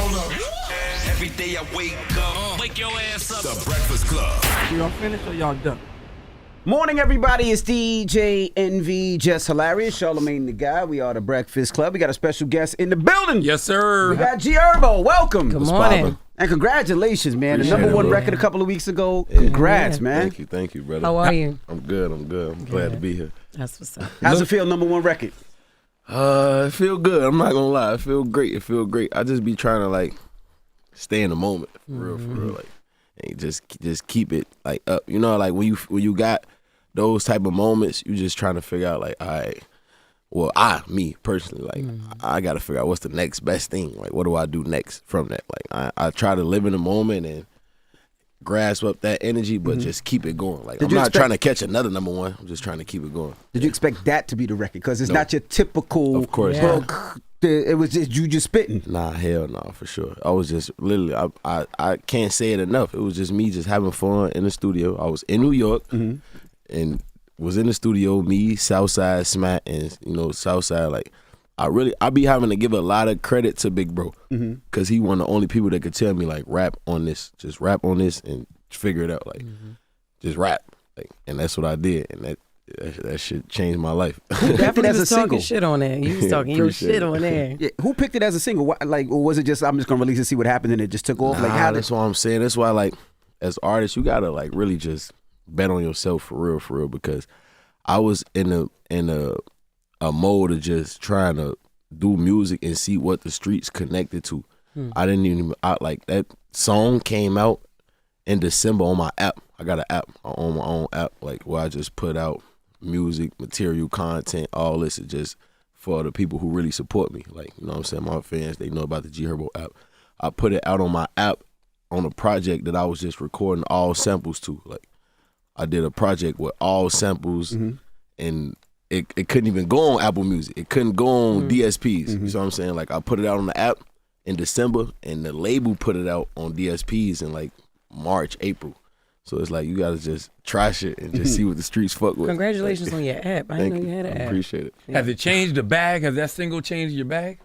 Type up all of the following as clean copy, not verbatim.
Hold up. Every day I wake up, wake your ass up. The Breakfast Club. Y'all finished or y'all done? Morning, everybody. It's DJ NV, Jess Hilarious, Charlamagne the Guy. We are the Breakfast Club. We got a special guest in the building. Yes, sir. We got Herbo. Welcome. Good morning. And congratulations, man. Appreciate the number one it, record a couple of weeks ago. Congrats, man. Thank you, brother. How are you? I'm good. I'm glad to be here. That's what's up. How's it feel, number one record? It feel good. I'm not gonna lie. It feel great. I just be trying to like stay in the moment, for real, like, and just keep it like up. You know, like when you got those type of moments, you just trying to figure out like, all right. Well, me personally, like I got to figure out what's the next best thing. Like, what do I do next from that? Like, I try to live in the moment and grasp up that energy, but just keep it going. Like, I'm not trying to catch another number one. I'm just trying to keep it going. Did you expect that to be the record? Because it's not your typical. Of course, it was just you just spitting. Nah, hell no, for sure. I was just literally, I can't say it enough. It was just me just having fun in the studio. I was in New York and was in the studio, me, Southside, Smat, and Southside. Like, I be having to give a lot of credit to Big Bro because he one of the only people that could tell me like, rap on this, just rap on this, and figure it out. Like, just rap. Like, and that's what I did, and that shit changed my life. Definitely as a single. Talking shit on there. You was talking your shit on there. Yeah. Who picked it as a single? Like, or was it just I'm just gonna release it, see what happens, and it just took off? Nah, like, how? That's what I'm saying. That's why, like, as artists, you gotta like really just bet on yourself for real, because I was in a mode of just trying to do music and see what the streets connected to. I didn't even like that song came out in December on my app. I got an app on my own app, like where I just put out music, material, content, all this is just for the people who really support me. Like, you know what I'm saying? My fans, they know about the G Herbo app. I put it out on my app on a project that I was just recording all samples to. Like, I did a project with all samples, and it couldn't even go on Apple Music. It couldn't go on DSPs. You know what I'm saying? Like, I put it out on the app in December, and the label put it out on DSPs in like March, April. So it's like you gotta just try shit and just see what the streets fuck with. Congratulations like, on your app. I didn't know you had an app. Appreciate it. Has it changed the bag? Has that single changed your bag?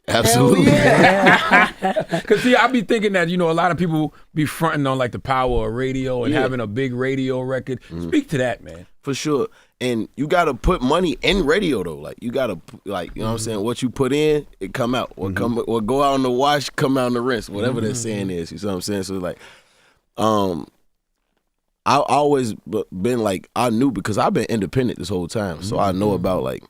Absolutely. Because see, I be thinking that, a lot of people be fronting on like the power of radio and having a big radio record. Speak to that, man. For sure. And you gotta put money in radio though. Like, you gotta, like, you know what I'm saying? What you put in, it come out. What go out on the wash, come out on the rinse. Whatever that saying is. You know what I'm saying? So like, I always been like, I knew because I've been independent this whole time. So I know about like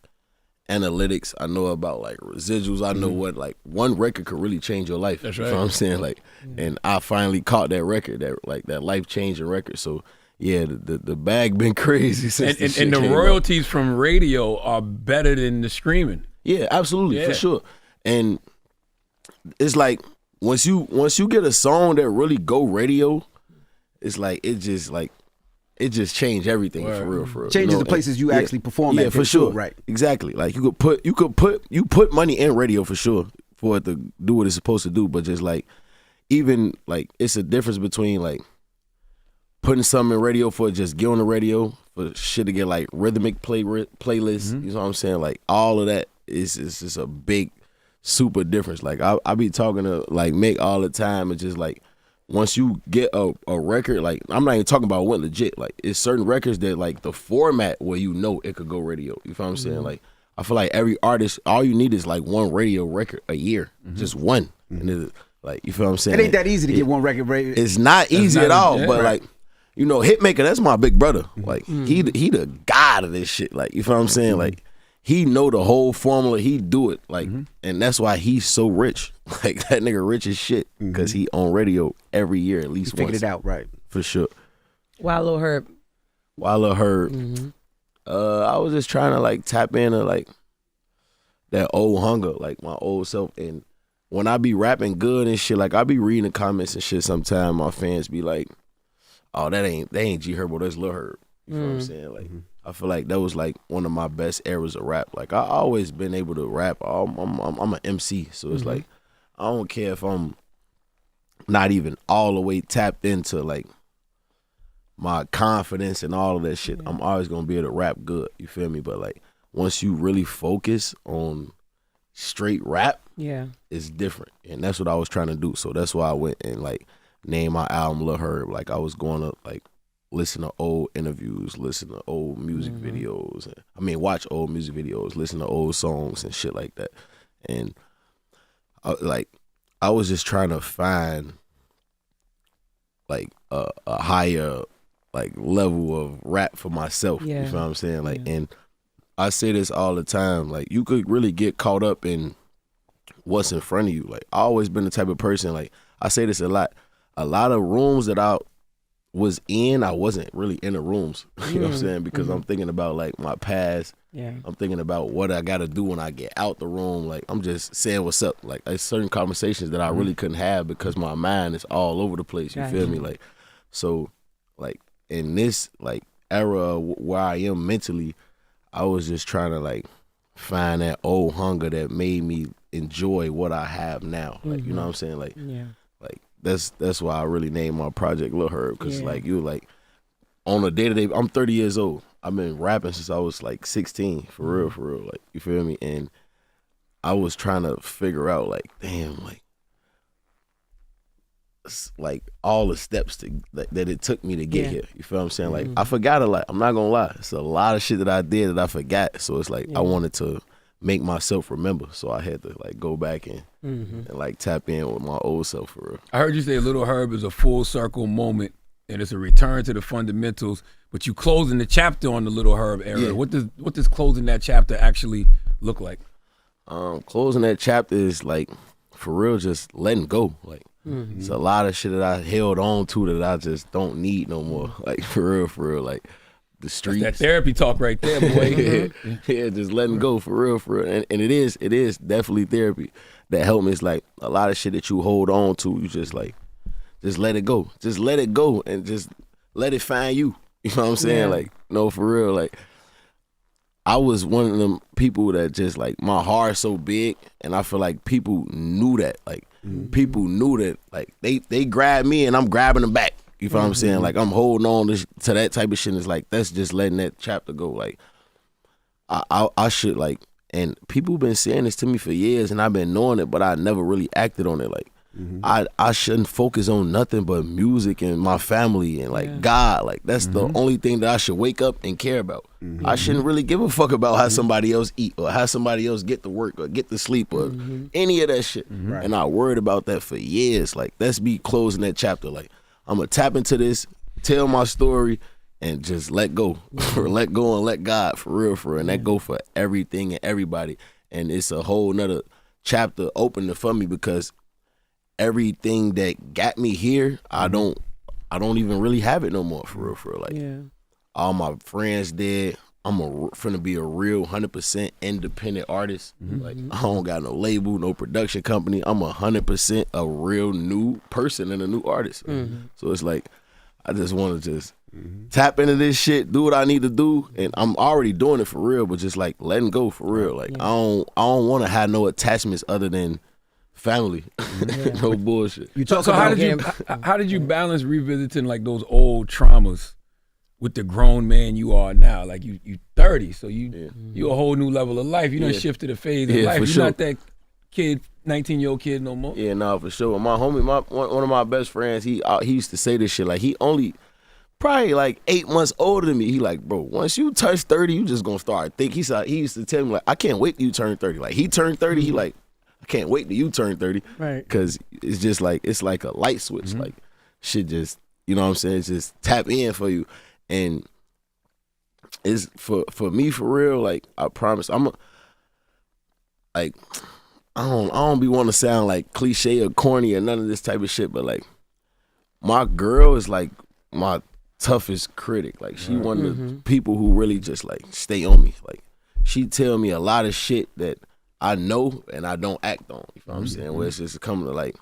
analytics. I know about like residuals. I know what like one record could really change your life. That's right. You know what I'm saying? Like, and I finally caught that record, that life changing record. So yeah, the bag been crazy since and the royalties from radio are better than the streaming. Yeah, absolutely, for sure. And it's like once you get a song that really go radio, it's like it just changed everything for real. Changes the places you actually perform at. Yeah, for sure. Right. Exactly. Like you put money in radio for sure for it to do what it's supposed to do, but just like even like it's a difference between like putting something in radio for just get on the radio for shit to get like rhythmic playlists. You know what I'm saying? Like all of that is just a big super difference. Like I be talking to like Meek all the time and just like once you get a record, like I'm not even talking about what legit. Like it's certain records that like the format where it could go radio. You feel what I'm saying? Like I feel like every artist, all you need is like one radio record a year, just one. And it's, like you feel what I'm saying? It ain't that easy to get one record radio. It's not easy at all. But like Hitmaker, that's my big brother. Like he the god of this shit. Like you feel what I'm saying? Like he know the whole formula. He do it. Like and that's why he's so rich. Like that nigga rich as shit because he on radio every year at least once. Figured it out, right? For sure. Wild Lil Herb. I was just trying to like tap into like that old hunger, like my old self. And when I be rapping good and shit, like I be reading the comments and shit. Sometimes my fans be like, "Oh, that ain't G Herbo, that's Lil Herb." You know what I'm saying? Like I feel like that was like one of my best eras of rap. Like I always been able to rap. I'm an MC, so it's like I don't care if I'm not even all the way tapped into like my confidence and all of that shit. I'm always gonna be able to rap good. You feel me? But like once you really focus on straight rap Yeah. is different, and that's what I was trying to do. So that's why I went and like named my album Lil Herb. Like I was going to like listen to old interviews, listen to old music videos. Watch old music videos, listen to old songs and shit like that. And I was just trying to find like a higher like level of rap for myself. Yeah. You feel what I'm saying? Like, and I say this all the time. Like, you could really get caught up in what's in front of you. Like, I always been the type of person. Like, I say this a lot. A lot of rooms that I was in, I wasn't really in the rooms. You know what I'm saying? Because I'm thinking about like my past. Yeah. I'm thinking about what I got to do when I get out the room. Like, I'm just saying what's up. Like, there's certain conversations that I really couldn't have because my mind is all over the place. You feel me? Like, so, like, in this, like, era where I am mentally, I was just trying to, like, find that old hunger that made me enjoy what I have now. Like, you know what I'm saying? Like, like that's why I really named my project Lil Herb, because, like, you, like, on a day-to-day, I'm 30 years old. I've been rapping since I was like 16, for real, like, you feel me? And I was trying to figure out, like, damn, like all the steps that it took me to get here. You feel what I'm saying? Like, I forgot a lot. I'm not gonna lie. It's a lot of shit that I did that I forgot. So it's like I wanted to make myself remember. So I had to like go back and like tap in with my old self, for real. I heard you say Lil Herb is a full circle moment and it's a return to the fundamentals, but you closing the chapter on the Lil Herb era. Yeah. What does closing that chapter actually look like? Closing that chapter is like, for real, just letting go. Like, it's a lot of shit that I held on to that I just don't need no more. Like, for real, like the streets. That's that therapy talk right there, boy. yeah, just letting go, for real. And it is definitely therapy that helped me. It's like a lot of shit that you hold on to, you just like, just let it go. Just let it go and just let it find you. You know what I'm saying? Yeah. Like, no, for real. Like, I was one of them people that just like, my heart's so big, and I feel like people knew that. Like, people knew that. Like, they grabbed me and I'm grabbing them back. You feel what I'm saying? Like, I'm holding on to that type of shit. It's like, that's just letting that chapter go. Like, I should, like, and people been saying this to me for years, and I've been knowing it, but I never really acted on it. Like, I shouldn't focus on nothing but music and my family and like God. Like, that's the only thing that I should wake up and care about. I shouldn't really give a fuck about how somebody else eat or how somebody else get to work or get to sleep or any of that shit. And I worried about that for years. Like, that's me closing that chapter. Like, I'm gonna tap into this, tell my story, and just let go. Let go and let God, for real. And that go for everything and everybody. And it's a whole nother chapter opening for me, because everything that got me here, I don't even really have it no more, for real. Like, all my friends dead. I'm finna be a real 100% independent artist. Like, I don't got no label, no production company. I'm 100% a real new person and a new artist. So it's like, I just want to just tap into this shit, do what I need to do, and I'm already doing it for real. But just like letting go, for real. Like, I don't want to have no attachments other than family. No bullshit. You talk So about how did you balance revisiting like those old traumas with the grown man you are now? Like, you 30, so you a whole new level of life. You done shifted a phase in life. You're not that kid, 19-year-old kid no more. Yeah, no, for sure. My homie, one of my best friends, he used to say this shit. Like, he only probably like 8 months older than me. He like, bro, once you touch 30, you just gonna start think. He used to tell me, like, I can't wait till you turn 30. Like, he turned 30, he like, I can't wait till you turn 30. Right. Because it's just like, it's like a light switch. Like, shit just, you know what I'm saying? It's just tap in for you. And it's for me, for real, like, I promise, I don't be want to sound like cliche or corny or none of this type of shit, but like, my girl is like my toughest critic. Like, she one of the people who really just like stay on me. Like, she tell me a lot of shit that I know and I don't act on. You know what I'm saying? Where it's just coming to like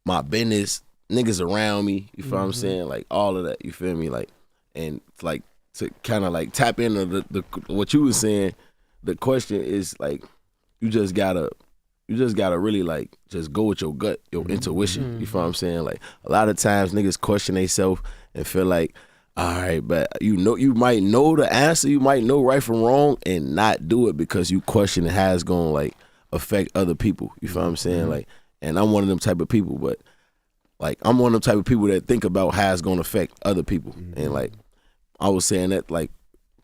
my business, niggas around me, you feel what I'm saying? Like, all of that, you feel me? Like, and like, to kind of like tap into the what you was saying, the question is like, you just gotta really like just go with your gut, your intuition. You feel what I'm saying? Like, a lot of times niggas question themselves and feel like, all right, but you might know the answer, you might know right from wrong, and not do it because you question how it's gonna like affect other people. You feel what I'm saying? Like, and I'm one of them type of people, but like I'm one of them type of people that think about how it's gonna affect other people. And like I was saying that like,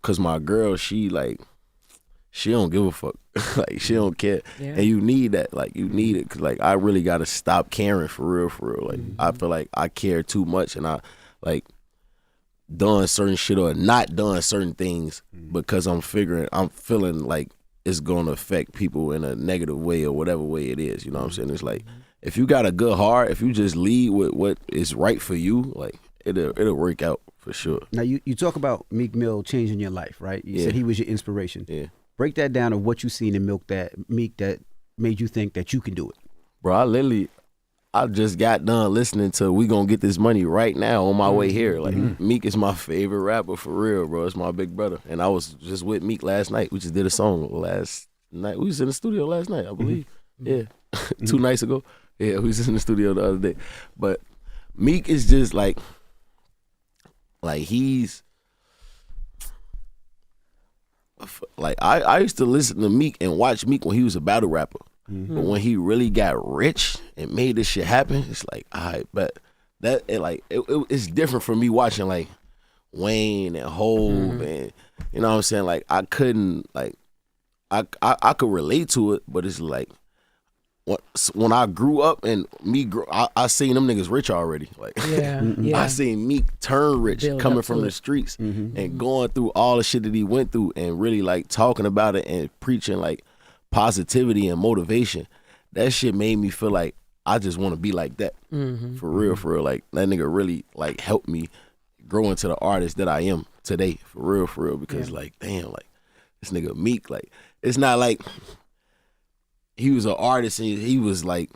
cause my girl, she don't give a fuck. Like she don't care. Yeah. And you need that. Like you need it. Cause like I really gotta stop caring for real. Like I feel like I care too much and I like doing certain shit or not doing certain things because I'm feeling like it's gonna affect people in a negative way or whatever way it is. You know what I'm saying? It's like if you got a good heart, if you just lead with what is right for you, like it'll work out for sure. Now you talk about Meek Mill changing your life, right? You said he was your inspiration. Yeah. Break that down of what you seen in Meek that made you think that you can do it. Bro, I just got done listening to We Gonna Get This Money right now on my way here. Like Meek is my favorite rapper for real, bro. It's my big brother. And I was just with Meek last night. We just did a song last night. We was in the studio last night, I believe. Yeah. 2 nights ago. Yeah, we was in the studio the other day. But Meek is just like he's like I used to listen to Meek and watch Meek when he was a battle rapper. But when he really got rich and made this shit happen, it's like, all right, but it's different from me watching like Wayne and Hov and you know what I'm saying? Like I couldn't like I could relate to it, but it's like when I grew up and I seen them niggas rich already. Like I seen Meek turn rich coming from the streets and going through all the shit that he went through and really like talking about it and preaching like positivity and motivation. That shit made me feel like I just want to be like that. For real. Like that nigga really like helped me grow into the artist that I am today. For real. Because like, damn, like this nigga Meek, like it's not like he was an artist and he was like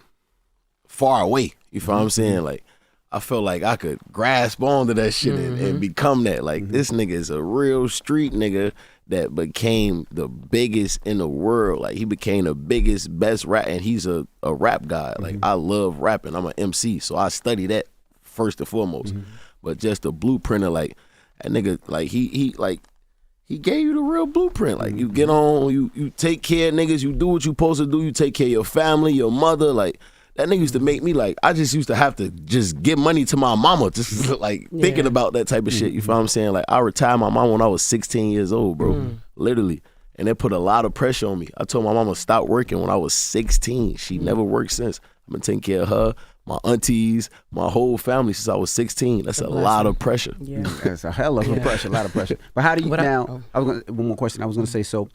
far away. You feel what I'm saying? Like I felt like I could grasp onto that shit and become that. Like this nigga is a real street nigga that became the biggest in the world. Like he became the biggest, best rap, and he's a rap guy. Like I love rapping. I'm an MC, so I study that first and foremost. But just the blueprint of like that nigga, like he gave you the real blueprint. Like you get on, you take care of niggas, you do what you supposed to do, you take care of your family, your mother. Like that nigga used to make me like, I just used to have to just give money to my mama, just like thinking about that type of shit. You feel what I'm saying? Like I retired my mom when I was 16 years old, bro, literally. And it put a lot of pressure on me. I told my mama stop working when I was 16. She never worked since. I've been taking care of her, my aunties, my whole family since I was 16. That's a lot of pressure. Yeah. That's a hell of a pressure, a lot of pressure. But how do you now? One more question. I was gonna say, so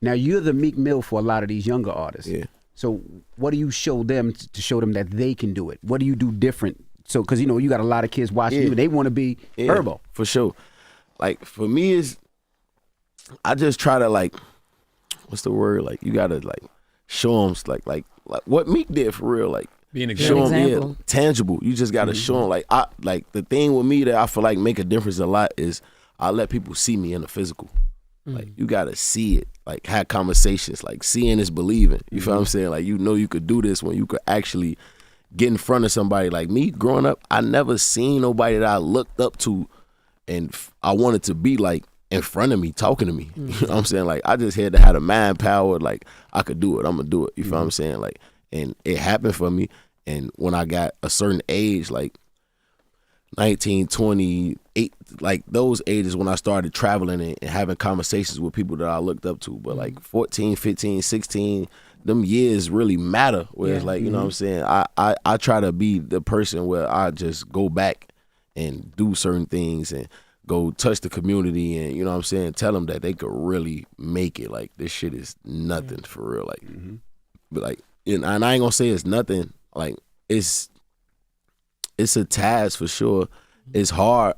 now you're the Meek Mill for a lot of these younger artists. Yeah. So what do you show them to show them that they can do it? What do you do different? So because you know you got a lot of kids watching you, they want to be Herbo. For sure. Like for me is, I just try to like, what's the word? Like you gotta like show them like what Meek did for real. Like being a show them tangible. You just gotta show them like the thing with me that I feel like make a difference a lot is I let people see me in the physical. Like you gotta see it, like have conversations. Like seeing is believing. You feel what I'm saying? Like you know you could do this when you could actually get in front of somebody. Like me growing up, I never seen nobody that I looked up to and I wanted to be like in front of me, talking to me. You know what I'm saying? Like I just had to have the manpower, like I could do it, I'm gonna do it. You feel what I'm saying? Like, and it happened for me. And when I got a certain age, like 19, 28, like those ages when I started traveling and having conversations with people that I looked up to. But like 14, 15, 16, them years really matter. Where it's like, you know what I'm saying? I try to be the person where I just go back and do certain things and go touch the community and, you know what I'm saying, tell them that they could really make it. Like this shit is nothing for real. Like, but like, and I ain't gonna say it's nothing. Like it's a task for sure. It's hard,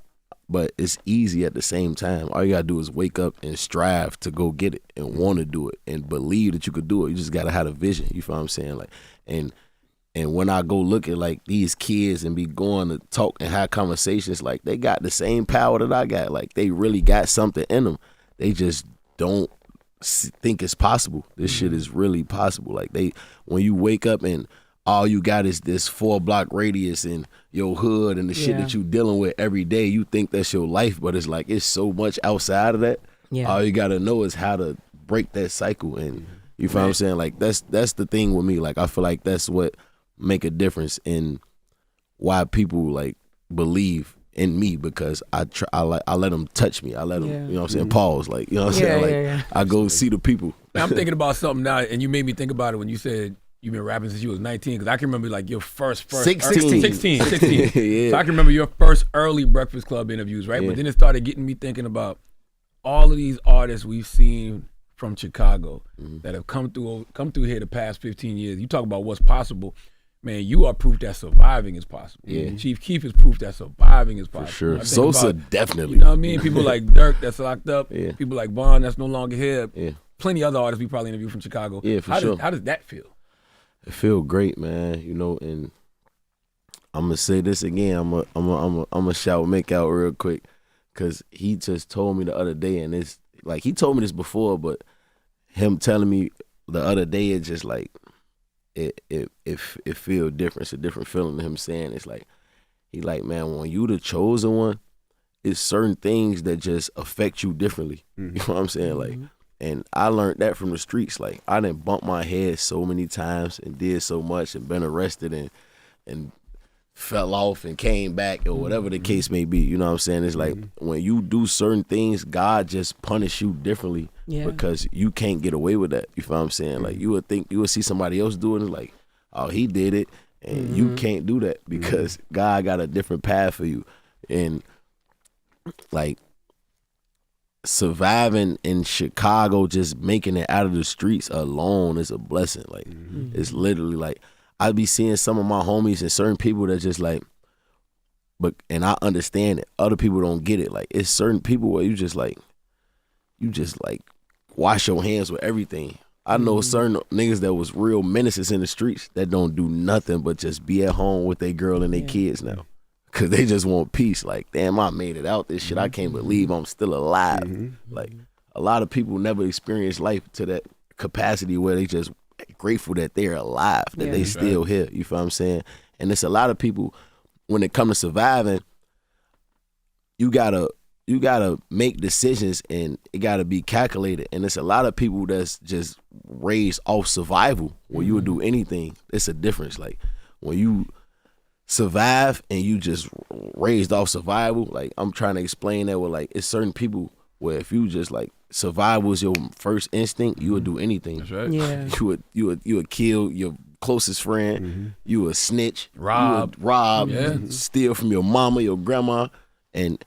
but it's easy at the same time. All you gotta do is wake up and strive to go get it and want to do it and believe that you could do it. You just gotta have a vision. You feel what I'm saying? Like, and when I go look at like these kids and be going to talk and have conversations, like they got the same power that I got. Like they really got something in them. They just don't think it's possible. This shit is really possible. Like when you wake up and all you got is this 4-block radius in your hood and the shit that you dealing with every day. You think that's your life, but it's like it's so much outside of that. Yeah. All you gotta know is how to break that cycle, and you feel what I'm saying? Like that's the thing with me. Like I feel like that's what make a difference in why people like believe in me, because I let them touch me. I let them, you know what I'm saying, pause. Like, you know what I'm saying? Like I go see the people. I'm thinking about something now, and you made me think about it when you said you've been rapping since you was 19, because I can remember like your first 16. Yeah. So I can remember your first early Breakfast Club interviews, right? But then it started getting me thinking about all of these artists we've seen from Chicago that have come through here the past 15 years. You talk about what's possible. Man, you are proof that surviving is possible. Yeah. Chief Keef is proof that surviving is possible. For sure. Sosa definitely. You know what I mean? People like Dirk that's locked up. Yeah. People like Vaughn that's no longer here. Yeah. Plenty of other artists we probably interviewed from Chicago. Yeah, for sure. How does that feel? It feel great, man. You know, and I'm gonna say this again. I'm gonna shout Meek out real quick, because he just told me the other day, and it's like he told me this before, but him telling me the other day, it's just like it feel different. It's a different feeling than him saying. It's like he like, man, when you the chosen one, it's certain things that just affect you differently. You know what I'm saying? Like, and I learned that from the streets. Like, I done bumped my head so many times and did so much and been arrested and fell off and came back, or whatever the case may be. You know what I'm saying? It's like when you do certain things, God just punish you differently because you can't get away with that. You feel what I'm saying? Like, you would see somebody else do it and like, oh, he did it, and you can't do that because God got a different path for you. And like, surviving in Chicago, just making it out of the streets alone is a blessing. Like, it's literally like, I be seeing some of my homies and certain people that just like, and I understand it. Other people don't get it. Like, it's certain people where you just like wash your hands with everything. I know certain niggas that was real menaces in the streets that don't do nothing but just be at home with their girl and their kids now. Cause they just want peace. Like, damn, I made it out this shit. I can't believe I'm still alive. Like, a lot of people never experience life to that capacity where they just grateful that they're alive, that they still here. You feel what I'm saying? And it's a lot of people, when it comes to surviving, you gotta make decisions, and it gotta be calculated. And it's a lot of people that's just raised off survival, where you would do anything. It's a difference. Like, when you survive and you just raised off survival, like, I'm trying to explain that with, like, it's certain people where if you just like survival was your first instinct, you would do anything. That's right. Yeah. You would kill your closest friend. You would snitch, rob, steal from your mama, your grandma, and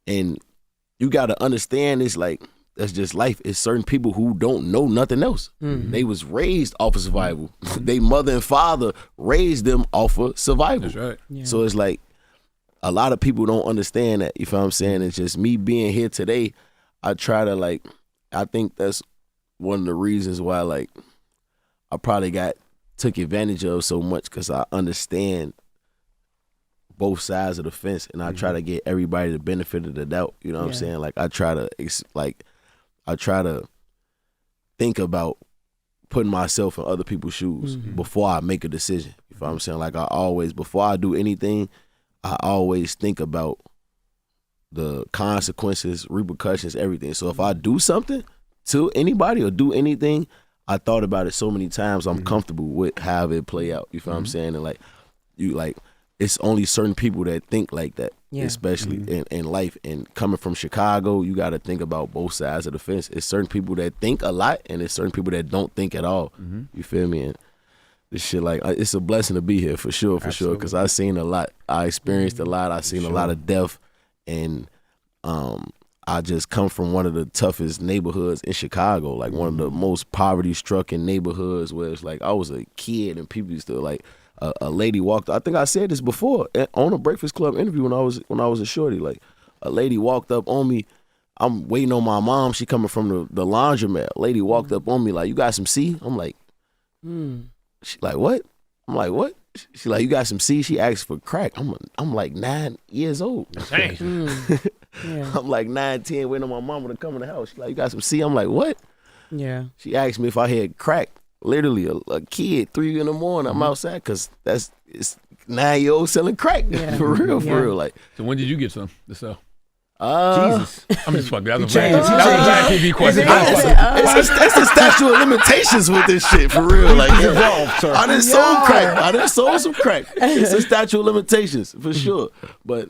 you got to understand, it's like, that's just life. It's certain people who don't know nothing else. They was raised off of survival. They mother and father raised them off of survival. That's right. Yeah. So it's like, a lot of people don't understand that. You feel what I'm saying? It's just me being here today. I try to, like, I think that's one of the reasons why, like, I probably took advantage of so much, because I understand both sides of the fence, and I try to get everybody the benefit of the doubt. You know what I'm saying? Like, I try to think about putting myself in other people's shoes before I make a decision. You feel what I'm saying? Like, before I do anything, I always think about the consequences, repercussions, everything. So if I do something to anybody or do anything, I thought about it so many times, I'm comfortable with how it play out. You feel what I'm saying? And like, it's only certain people that think like that, especially in life. And coming from Chicago, you got to think about both sides of the fence. It's certain people that think a lot, and it's certain people that don't think at all. You feel me? And this shit, like, it's a blessing to be here for sure, because I seen a lot. I experienced a lot. I seen a lot of death. And I just come from one of the toughest neighborhoods in Chicago, like one of the most poverty-stricken neighborhoods, where it's like I was a kid and people used to, like, a lady walked. I think I said this before on a Breakfast Club interview when I was a shorty. Like, a lady walked up on me. I'm waiting on my mom. She coming from the laundromat. Lady walked up on me like, "You got some C?" I'm like, She like, "What?" I'm like, "What?" She like, "You got some C?" She asked for crack. I'm like 9 years old. I'm like 9, 10, waiting on my mama to come in the house. She like, "You got some C?" I'm like, "What?" Yeah. She asked me if I had crack. literally a kid, 3 in the morning. I'm outside because it's 9-year-old selling crack for real. Like, so when did you get some to sell? Jesus. I'm just fucking. That was a changed. bad TV question. It's the statute of limitations with this shit for real. Like, I done sold crack. I done sold some crack. It's a statute of limitations for sure. But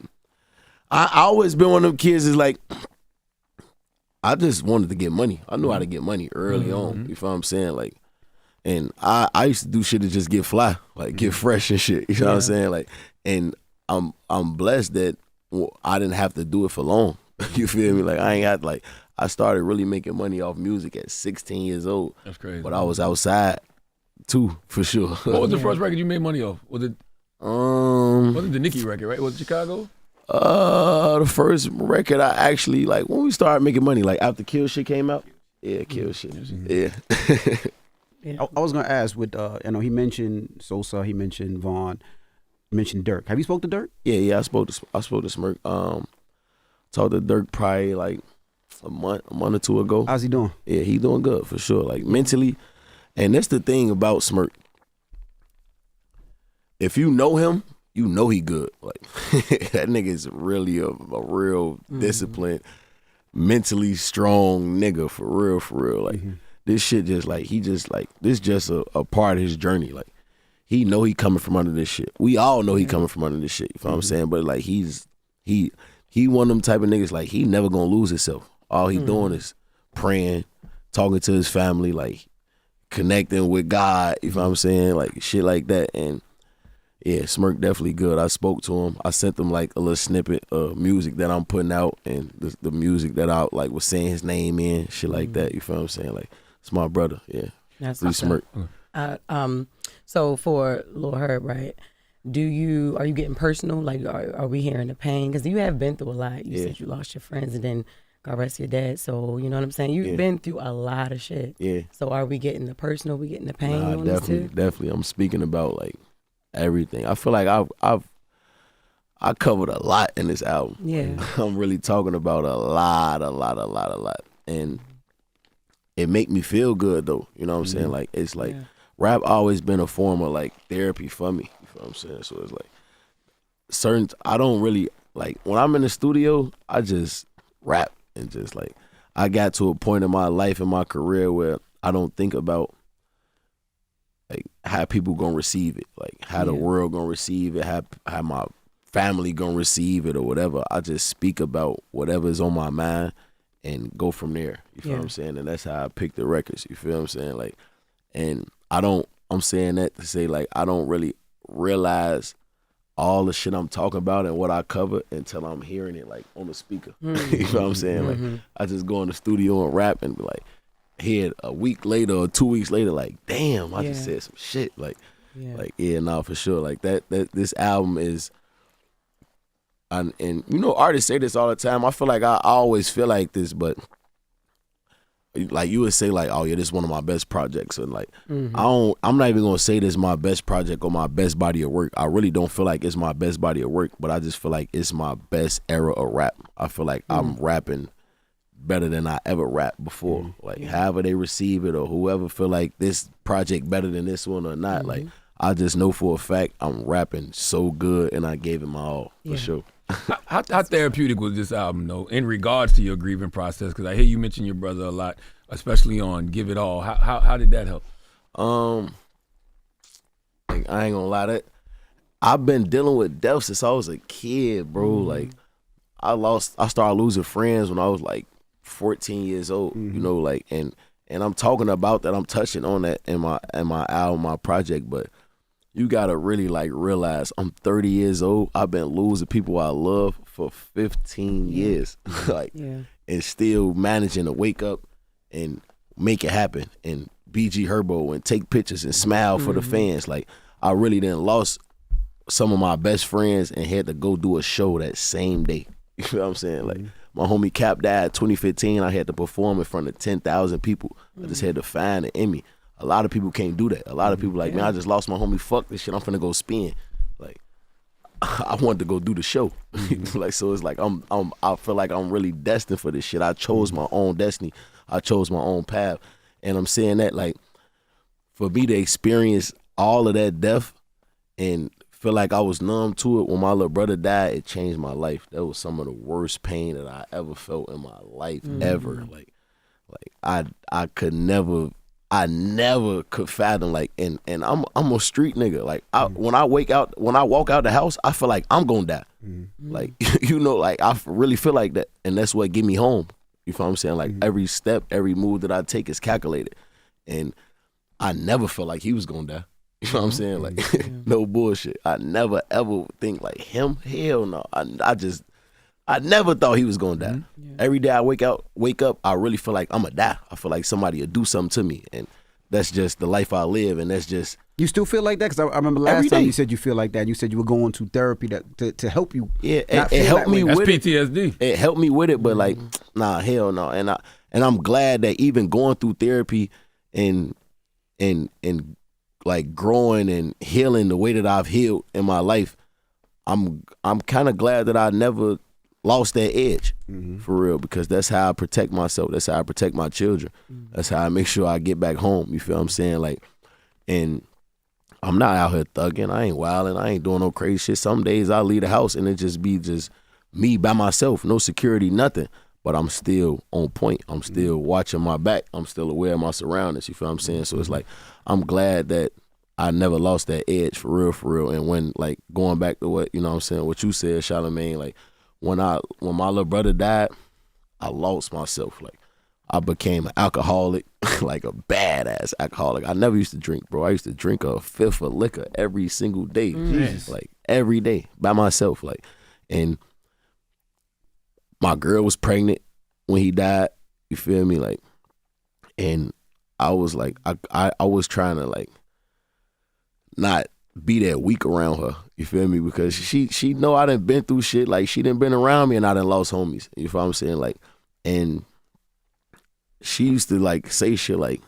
I always been one of them kids is like, I just wanted to get money. I knew how to get money early on. You feel what I'm saying? Like, and I used to do shit to just get fly, like get fresh and shit. You know what I'm saying? Like, and I'm blessed that I didn't have to do it for long. You feel me? Like, I ain't had I started really making money off music at 16 years old. That's crazy. But I was outside too, for sure. What was the first record you made money off? Was it the Nicki record, right? Was it Chicago? The first record I actually, like, when we started making money, like after Kill Shit came out. Yeah, Kill Shit. Yeah. I was gonna ask with he mentioned Sosa, he mentioned Vaughn, he mentioned Dirk. Have you spoke to Dirk? Yeah. I spoke to Smirk. Talked to Dirk probably like a month or two ago. How's he doing? Yeah, he doing good for sure. Like mentally, and that's the thing about Smirk. If you know him, you know he good. Like that nigga is really a real disciplined, mentally strong nigga for real. Like this shit just like this just a part of his journey. Like he know he coming from under this shit. We all know he coming from under this shit. You know what I'm saying? But like he one of them type of niggas like he never gonna lose himself. All he doing is praying, talking to his family, like connecting with God. You know what I'm saying? Like shit like that. And yeah, Smirk definitely good. I spoke to him. I sent him like a little snippet of music that I'm putting out and the music that I like was saying his name in, shit like that. You feel what I'm saying? Like it's my brother. Yeah. That's Free Smirk. So for Lil Herb, right? Are you getting personal? Like, are we hearing the pain? Because you have been through a lot. You said you lost your friends and then God rest your dad. So you know what I'm saying? You've been through a lot of shit. Yeah. So are we getting the personal? We getting the pain on this too? Definitely. I'm speaking about like everything. I feel like I covered a lot in this album. Yeah. I'm really talking about a lot. And it make me feel good though. You know what I'm saying? Like it's like rap always been a form of like therapy for me. You know what I'm saying? So it's like I don't really like when I'm in the studio, I just rap and just like I got to a point in my life and my career where I don't think about like how people gonna receive it, like how the world gonna receive it, how my family gonna receive it or whatever. I just speak about whatever is on my mind and go from there. You feel what I'm saying? And that's how I pick the records. You feel what I'm saying? Like, and I'm saying that to say like I don't really realize all the shit I'm talking about and what I cover until I'm hearing it like on the speaker. You know what I'm saying? Like I just go in the studio and rap and be like, hear it a week later or 2 weeks later, like, damn, I just said some shit. Like, for sure. Like that this album is, and you know, artists say this all the time. I feel like I always feel like this, but like you would say like, oh yeah, this is one of my best projects. And like, I'm not even gonna say this is my best project or my best body of work. I really don't feel like it's my best body of work, but I just feel like it's my best era of rap. I feel like I'm rapping better than I ever rapped before. Like however they receive it or whoever feel like this project better than this one or not. Like I just know for a fact I'm rapping so good and I gave it my all for sure. How therapeutic was this album though in regards to your grieving process? Because I hear you mention your brother a lot, especially on Give It All. How did that help? Like, I ain't gonna lie, that I've been dealing with death since I was a kid, bro. Like I started losing friends when I was like 14 years old, you know, like, and I'm talking about that, I'm touching on that in my album, my project, but you gotta really like realize I'm 30 years old. I've been losing people I love for 15 years, like, and still managing to wake up and make it happen and BG Herbo and take pictures and smile for the fans. Like, I really done lost some of my best friends and had to go do a show that same day. You know what I'm saying? Like, my homie Cap died 2015. I had to perform in front of 10,000 people. I just had to find an Emmy. A lot of people can't do that. A lot of people like, man, I just lost my homie. Fuck this shit. I'm finna go spin. Like, I wanted to go do the show. Like, so it's like I feel like I'm really destined for this shit. I chose my own destiny. I chose my own path. And I'm saying that like for me to experience all of that death and feel like I was numb to it when my little brother died, it changed my life. That was some of the worst pain that I ever felt in my life, ever. Like I could never, I never could fathom, like, and I'm a street nigga. Like when I walk out the house, I feel like I'm gonna die. Like, you know, like I really feel like that, and that's what get me home. You feel what I'm saying? Like every step, every move that I take is calculated, and I never felt like he was gonna die. You know what I'm saying? Like, no bullshit. I never ever think like him. Hell no. I never thought he was gonna die. Every day I wake up, I really feel like I'm gonna die. I feel like somebody will do something to me, and that's just the life I live, and that's just. You still feel like that? Because I remember last time you said you feel like that. You said you were going to therapy to help you. Yeah, it helped me with it. That's PTSD. It helped me with it, but like, nah, hell no. And I'm glad that even going through therapy and like growing and healing the way that I've healed in my life, I'm kind of glad that I never lost that edge, for real, because that's how I protect myself. That's how I protect my children. That's how I make sure I get back home. You feel what I'm saying? Like, and I'm not out here thugging. I ain't wilding. I ain't doing no crazy shit. Some days I leave the house and it just be just me by myself, no security, nothing. But I'm still on point. I'm still watching my back. I'm still aware of my surroundings. You feel what I'm saying? So it's like, I'm glad that I never lost that edge, for real. And when, like, going back to what, you know what I'm saying, what you said, Charlamagne, like, when my little brother died, I lost myself. Like, I became an alcoholic, like a badass alcoholic. I never used to drink, bro. I used to drink a fifth of liquor every single day. Like, every day, by myself. Like, and my girl was pregnant when he died, you feel me? Like, and I was like, I was trying to, like, not be that weak around her, you feel me? Because she know I done been through shit. Like, she done been around me and I done lost homies, you feel what I'm saying? Like, and she used to, like, say shit like,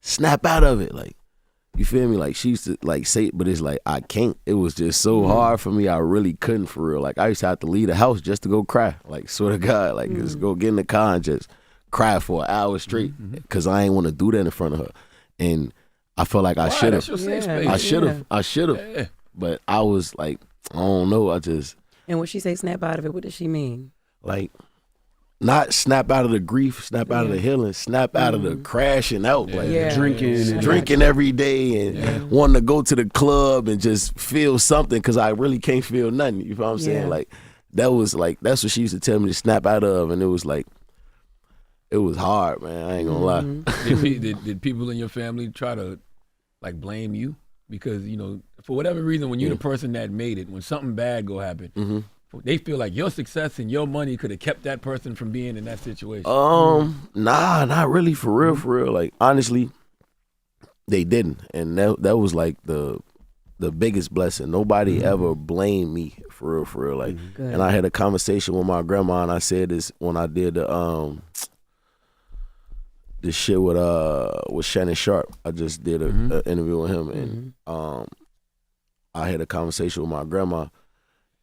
snap out of it, like, you feel me? Like, she used to, like, say it, but it's like, I can't. It was just so hard for me. I really couldn't, for real. Like, I used to have to leave the house just to go cry. Like, swear to God, like, just go get in the car and just cry for an hour straight, because I ain't want to do that in front of her. And I felt like I should have. I should have. Yeah. But I was like, I don't know. And when she say snap out of it, what does she mean? Like, not snap out of the grief, snap out of the healing, snap out of the crashing out, like drinking every day and wanting to go to the club and just feel something, because I really can't feel nothing. You know what I'm saying? Like, that's what she used to tell me to snap out of, and it was like, it was hard, man. I ain't gonna lie. Did people in your family try to, like, blame you? Because, you know, for whatever reason, when you're the person that made it, when something bad go happen, they feel like your success and your money could have kept that person from being in that situation. Nah, not really, for real. Like, honestly, they didn't, and that was like the biggest blessing. Nobody ever blamed me, for real. Like, and I had a conversation with my grandma, and I said this when I did the shit with Shannon Sharp. I just did an interview with him, and I had a conversation with my grandma,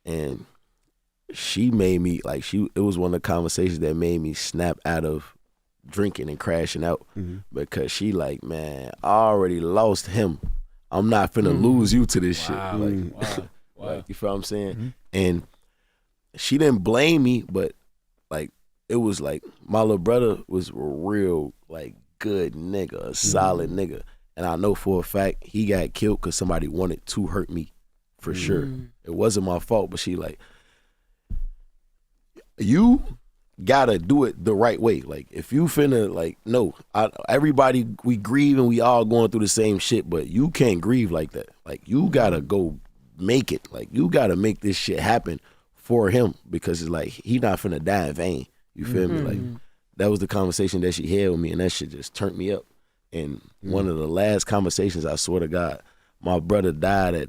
and she made me, like, it was one of the conversations that made me snap out of drinking and crashing out, because she like, man, I already lost him. I'm not finna lose you to this shit. Like, like, you feel what I'm saying? And she didn't blame me, but, like, it was like, my little brother was a real, like, good nigga, a solid nigga. And I know for a fact he got killed because somebody wanted to hurt me, for sure. It wasn't my fault, but she like, you gotta do it the right way. Like, if you finna, like, no, everybody, we grieve and we all going through the same shit, but you can't grieve like that. Like, you gotta go make it. Like, you gotta make this shit happen for him, because it's like, he not finna die in vain. You feel me? Like, that was the conversation that she had with me, and that shit just turned me up. And one of the last conversations, I swear to God, my brother died at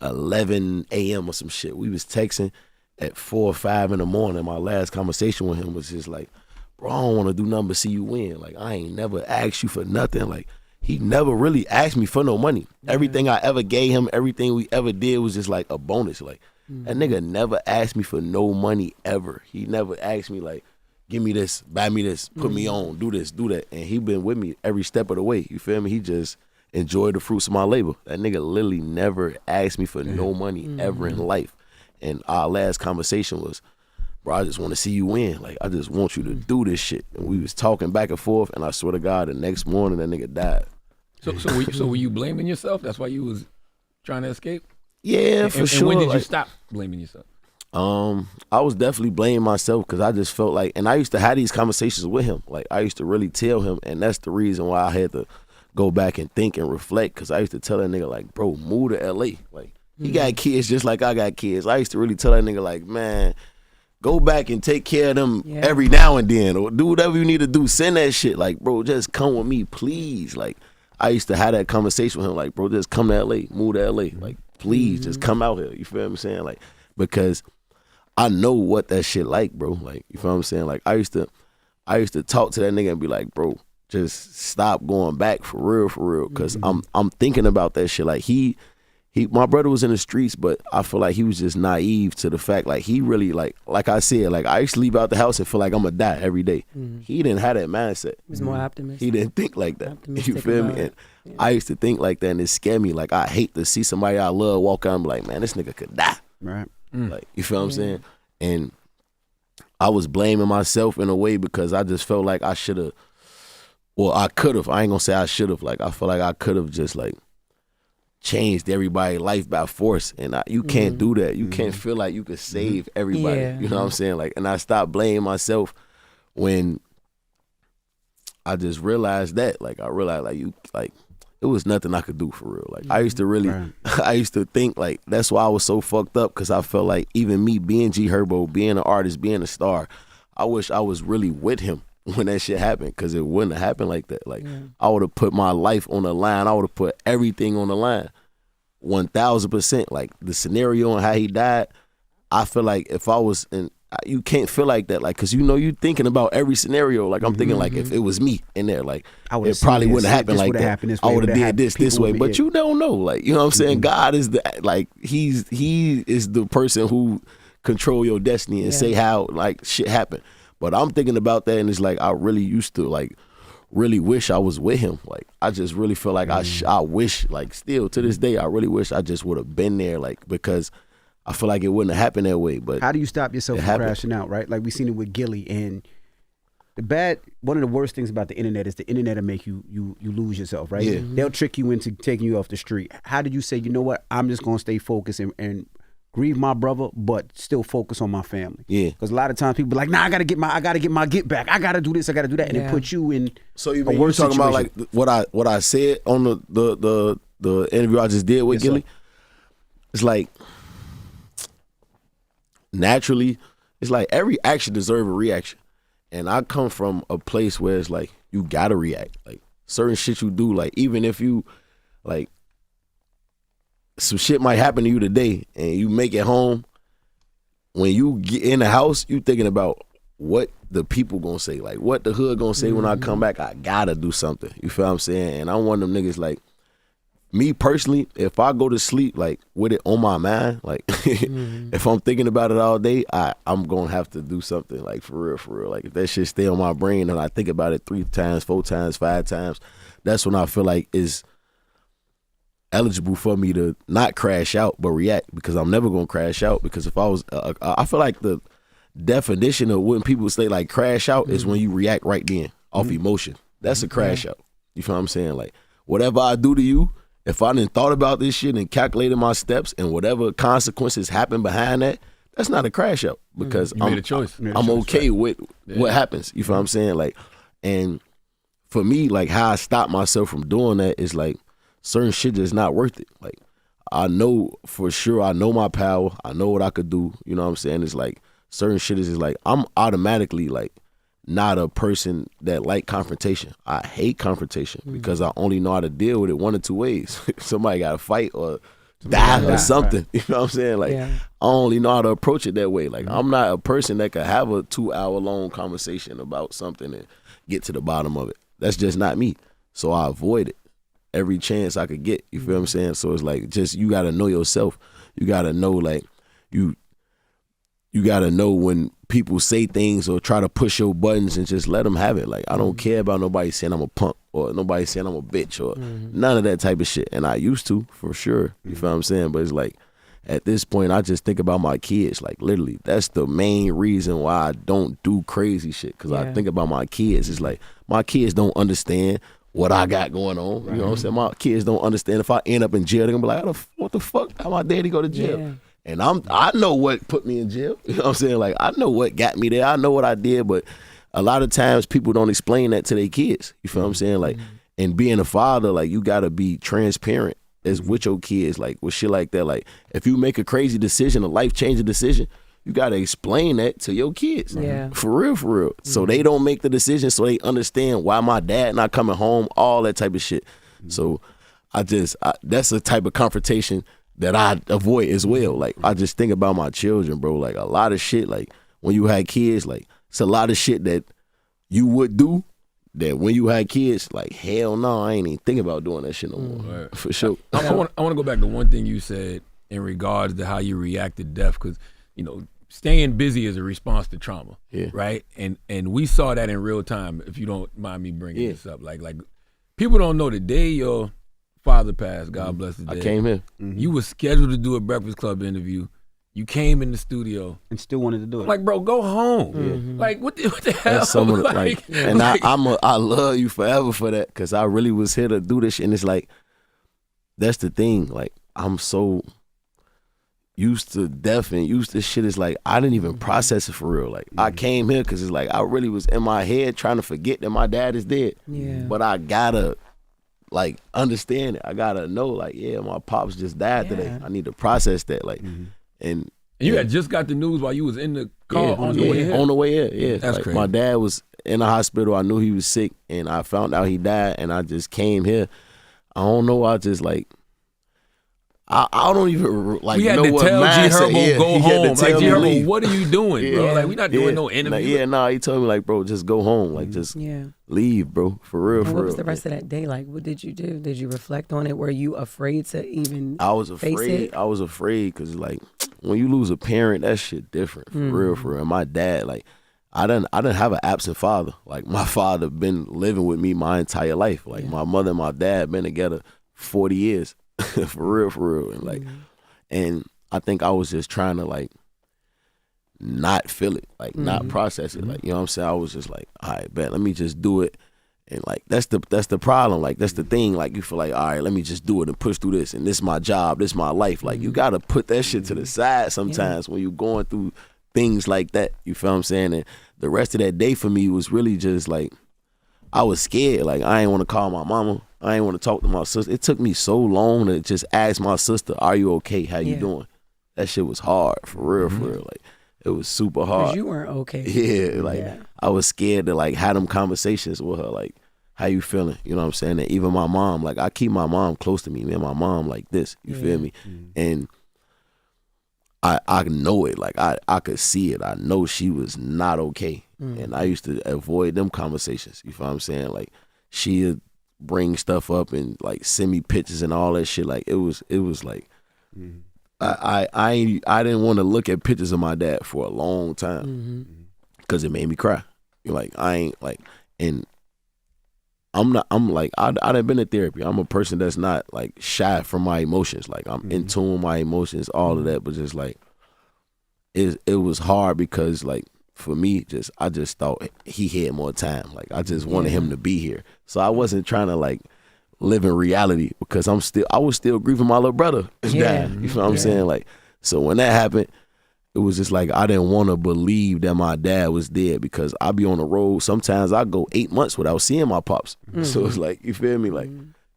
11 a.m. or some shit. We was texting at 4 or 5 in the morning. My last conversation with him was just like, bro, I don't want to do nothing but see you win. Like, I ain't never asked you for nothing. Like, he never really asked me for no money. Everything I ever gave him, everything we ever did was just like a bonus. Like, that nigga never asked me for no money ever. He never asked me, like, give me this, buy me this, put me on, do this, do that. And he been with me every step of the way. You feel me? He just enjoy the fruits of my labor. That nigga literally never asked me for no money ever in life. And our last conversation was, bro, I just want to see you win. Like, I just want you to do this shit. And we was talking back and forth, and I swear to God, the next morning, that nigga died. So were you blaming yourself? That's why you was trying to escape? Yeah, for sure. And when did you stop blaming yourself? I was definitely blaming myself because I just felt like, and I used to have these conversations with him. Like, I used to really tell him, and that's the reason why I had to go back and think and reflect, because I used to tell that nigga, like, bro, move to L.A. Like, he got kids just like I got kids. I used to really tell that nigga, like, man, go back and take care of them every now and then, or do whatever you need to do. Send that shit. Like, bro, just come with me, please. Like, I used to have that conversation with him, like, bro, just come to L.A., move to L.A. Like, please, just come out here. You feel what I'm saying? Like, because I know what that shit like, bro. Like, you feel what I'm saying? Like, I used to talk to that nigga and be like, bro, just stop going back for real, because I'm thinking about that shit. Like, my brother was in the streets, but I feel like he was just naive to the fact, like, he really, like I said, like, I used to leave out the house and feel like I'm gonna die every day. He didn't have that mindset. He was more optimistic. He didn't think like that. You feel me? And I used to think like that, and it scared me. Like, I hate to see somebody I love walk out and be like, man, this nigga could die. Right. Like, you feel what I'm saying? And I was blaming myself in a way because I just felt like I should have, well, I could have. I ain't gonna say I should have. Like, I feel like I could have just, like, changed everybody's life by force, and you can't do that. You can't feel like you could save everybody. You know what I'm saying? Like, and I stopped blaming myself when I just realized that. Like, I realized, like, it was nothing I could do for real. Like, I used to really, I used to think, like, that's why I was so fucked up, because I felt like even me being G Herbo, being an artist, being a star, I wish I was really with him when that shit happened, because it wouldn't have happened like that. Like, I would have put my life on the line. I would have put everything on the line, 1,000%. Like, the scenario and how he died, I feel like if I was in, you can't feel like that, like, because you know you thinking about every scenario. Like, I'm thinking, like, if it was me in there, like, it probably wouldn't have happened like that. I would have did this way, but you don't know. Like, you know what I'm saying? God is the, like, he is the person who control your destiny and say how, like, shit happen. But I'm thinking about that, and it's like, I really used to, like, really wish I was with him. Like, I just really feel like I wish, like, still to this day, I really wish I just would have been there, like, because I feel like it wouldn't have happened that way. But how do you stop yourself from crashing out, right? Like, we seen it with Gilly, and one of the worst things about the internet is the internet will make you lose yourself, right? Yeah. They'll trick you into taking you off the street. How did you say, you know what, I'm just gonna stay focused and grieve my brother, but still focus on my family? Yeah. Because a lot of times people be like, nah, I gotta get my get back. I gotta do this, I gotta do that, and it puts you in. So you mean, you're talking about, like, what I said on the interview I just did with Gilly? It's like, naturally, it's like every action deserves a reaction. And I come from a place where it's like, you gotta react. Like, certain shit you do, like, even if you, like, some shit might happen to you today and you make it home, when you get in the house, you thinking about what the people gonna say, like, what the hood gonna say when I come back. I gotta do something. You feel what I'm saying? And I'm one of them niggas, like, me personally, if I go to sleep, like, with it on my mind, like, if I'm thinking about it all day, I'm gonna have to do something, like, for real. Like, if that shit stay on my brain and I think about it 3 times, 4 times, 5 times, that's when I feel like is eligible for me to not crash out but react, because I'm never gonna crash out. Because if I was, I feel like the definition of when people say, like, crash out is when you react right then off emotion. That's a crash out. You feel what I'm saying? Like, whatever I do to you, if I didn't thought about this shit and calculated my steps and whatever consequences happen behind that, that's not a crash out, because you made a choice. I'm okay with what happens. You feel what I'm saying? Like, and for me, like, how I stop myself from doing that is, like, certain shit is not worth it. Like, I know for sure, I know my power, I know what I could do. You know what I'm saying? It's like, certain shit is like, I'm automatically, like, not a person that like confrontation. I hate confrontation because I only know how to deal with it one of 2 ways. Somebody got to fight or die or something. Right. You know what I'm saying? Like, I only know how to approach it that way. Like, I'm not a person that could have a 2-hour-long conversation about something and get to the bottom of it. That's just not me. So I avoid it every chance I could get. You feel what I'm saying? So it's like, just, you got to know yourself. You got to know, like, you gotta know when people say things or try to push your buttons and just let them have it. Like, I don't care about nobody saying I'm a punk or nobody saying I'm a bitch or none of that type of shit. And I used to, for sure. You feel what I'm saying? But it's like, at this point, I just think about my kids. Like, literally, that's the main reason why I don't do crazy shit. Because I think about my kids. It's like, my kids don't understand what I got going on. You know what I'm saying? My kids don't understand. If I end up in jail, they're going to be like, what the fuck? How my daddy go to jail? Yeah. And I know what put me in jail. You know what I'm saying? Like, I know what got me there. I know what I did. But a lot of times, people don't explain that to their kids. You feel what I'm saying? Like, and being a father, like, you got to be transparent as with your kids, like, with shit like that. Like, if you make a crazy decision, a life-changing decision, you got to explain that to your kids. Yeah. For real. So they don't make the decision, so they understand why my dad not coming home, all that type of shit. So that's a type of confrontation that I avoid as well. Like, I just think about my children, bro. Like, a lot of shit, like, when you had kids, like, it's a lot of shit that you would do that when you had kids, like, hell no, I ain't even thinking about doing that shit no more. Right. For sure. I want to go back to one thing you said in regards to how you react to death, because, you know, staying busy is a response to trauma, right? And we saw that in real time, if you don't mind me bringing this up. Like, people don't know the day your father passed, God bless the day. I came here. You were scheduled to do a Breakfast Club interview. You came in the studio and still wanted to do it. I'm like, bro, go home. Like, what the hell? That's some of the, and I love you forever for that, because I really was here to do this shit. And it's like, that's the thing. Like, I'm so used to death and used to shit. It's like, I didn't even process it for real. Like, I came here because it's like, I really was in my head trying to forget that my dad is dead. Yeah. But I gotta, like, understand it. I gotta know, like, yeah, my pops just died today. I need to process that. Like, and you had just got the news while you was in the car on the way here. On the way here, yeah. That's like, crazy. My dad was in the hospital. I knew he was sick, and I found out he died, and I just came here. I don't know. I just, like, I don't even, like, know what mindset. G Herbo go home. Like, G Herbo, what are you doing, bro? Like, we not doing no interview. He told me, like, bro, just go home. Like, just leave, bro. For real, What was the rest of that day like? What did you do? Did you reflect on it? Were you afraid to even face it? I was afraid because, like, when you lose a parent, that shit different. For real. And my dad, like, I didn't have an absent father. Like, my father been living with me my entire life. Like, my mother and my dad been together 40 years. For real. And, like, and I think I was just trying to, like, not feel it, like, not process it. Like, you know what I'm saying? I was just like, all right, bet, let me just do it. And, like, that's the problem. Like, that's the thing. Like, you feel like, all right, let me just do it and push through this. And this is my job. This is my life. Like, you got to put that shit to the side sometimes when you're going through things like that. You feel what I'm saying? And the rest of that day for me was really just, like, I was scared. Like, I ain't want to call my mama. I ain't want to talk to my sister. It took me so long to just ask my sister, are you okay? How you doing? That shit was hard, for real. Like, it was super hard. Because you weren't okay. Yeah, like, I was scared to, like, have them conversations with her, like, how you feeling? You know what I'm saying? And even my mom, like, I keep my mom close to me. Me and my mom like this, you feel me? And I know it. Like, I could see it. I know she was not okay. And I used to avoid them conversations. You feel what I'm saying? Like, she'd bring stuff up and, like, send me pictures and all that shit. Like, it was like, I didn't want to look at pictures of my dad for a long time because it made me cry. Like, I ain't, like, and I'm like, I done been in therapy. I'm a person that's not, like, shy from my emotions. Like, I'm in tune with my emotions, all of that. But just, like, it was hard because, like, for me, I just thought he had more time. Like, I just wanted him to be here. So I wasn't trying to, like, live in reality because I was still grieving my little brother dying. You feel what I'm saying? Like, so when that happened, it was just like I didn't want to believe that my dad was dead because I be on the road. Sometimes I go 8 months without seeing my pops. So it's like, you feel me? Like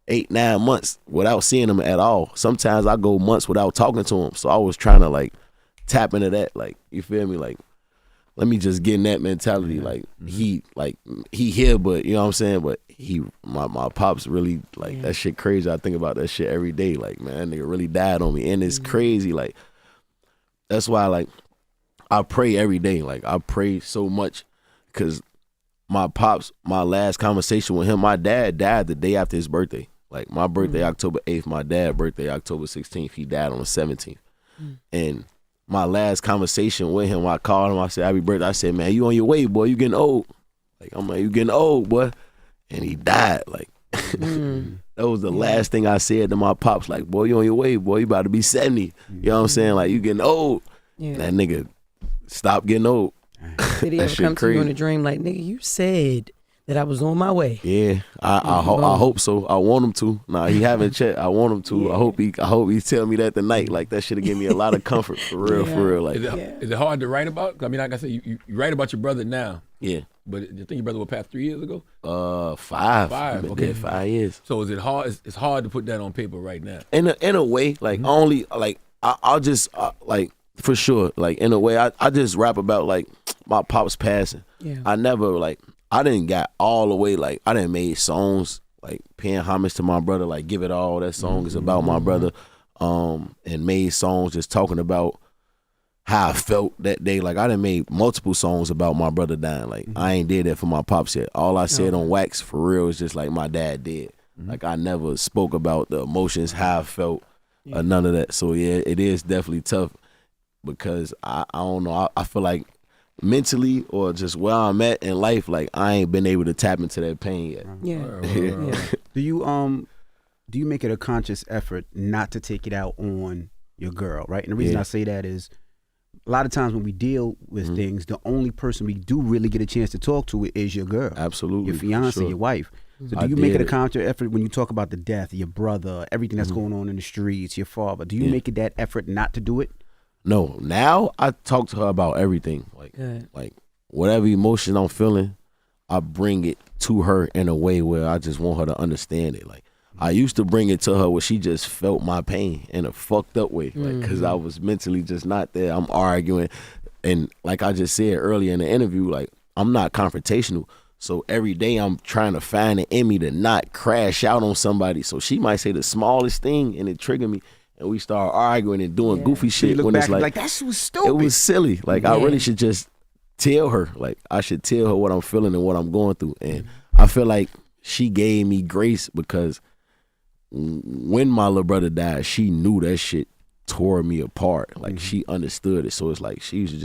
8-9 months without seeing him at all. Sometimes I go months without talking to him. So I was trying to, like, tap into that. Like, you feel me? Like, let me just get in that mentality. Like, he here, but you know what I'm saying? But my pops really, like, that shit crazy. I think about that shit every day. Like, man, that nigga really died on me. And it's crazy. Like, that's why, like, I pray every day. Like, I pray so much because my pops, my last conversation with him, my dad died the day after his birthday. Like, my birthday, October 8th, my dad's birthday, October 16th. He died on the 17th. And my last conversation with him, I called him. I said, happy birthday. I said, man, you on your way, boy. You getting old. Like, I'm like, you getting old, boy. And he died. Like, that was the last thing I said to my pops. Like, boy, you on your way, boy. You about to be 70. You know what I'm saying? Like, you getting old. Yeah. That nigga stopped getting old. Did he ever come to you in a dream like, nigga, you said that I was on my way? Yeah, I hope so. I want him to. Nah, he haven't checked. I want him to. Yeah. I hope he tell me that tonight. Like, that should have given me a lot of comfort, for real, for real. Like, is it hard to write about? I mean, like I said, you write about your brother now. Yeah. But you think your brother was passed 3 years ago? 5. 5. Okay, 5 years. So is it hard? It's hard to put that on paper right now. In a way, like only like I'll just like for sure, like in a way, I just rap about like my pops passing. Yeah. I never like I didn't got all the way like I didn't made songs like paying homage to my brother, like Give It All. That song is about my brother, and made songs just talking about how I felt that day. Like I done made multiple songs about my brother dying. Like I ain't did that for my pops yet. All I said on Wax for real is just like my dad did. Like I never spoke about the emotions, how I felt, or none of that. So yeah, it is definitely tough because I don't know. I feel like mentally or just where I'm at in life, like I ain't been able to tap into that pain yet. Yeah. Do you make it a conscious effort not to take it out on your girl, right? And the reason I say that is a lot of times when we deal with things, the only person we do really get a chance to talk to is your girl. Absolutely. Your fiance, your wife. So do you make it a conscious effort when you talk about the death, your brother, everything that's going on in the streets, your father? Do you make it that effort not to do it? No. Now I talk to her about everything. Like whatever emotion I'm feeling, I bring it to her in a way where I just want her to understand it. Like I used to bring it to her where she just felt my pain in a fucked up way, like because I was mentally just not there. I'm arguing, and like I just said earlier in the interview, like I'm not confrontational. So every day I'm trying to find it in me to not crash out on somebody. So she might say the smallest thing and it trigger me, and we start arguing and doing goofy shit. When it's like that shit was stupid. It was silly. Like I really should just tell her. Like I should tell her what I'm feeling and what I'm going through. And I feel like she gave me grace because when my little brother died, she knew that shit tore me apart. Like she understood it. So it's like she used to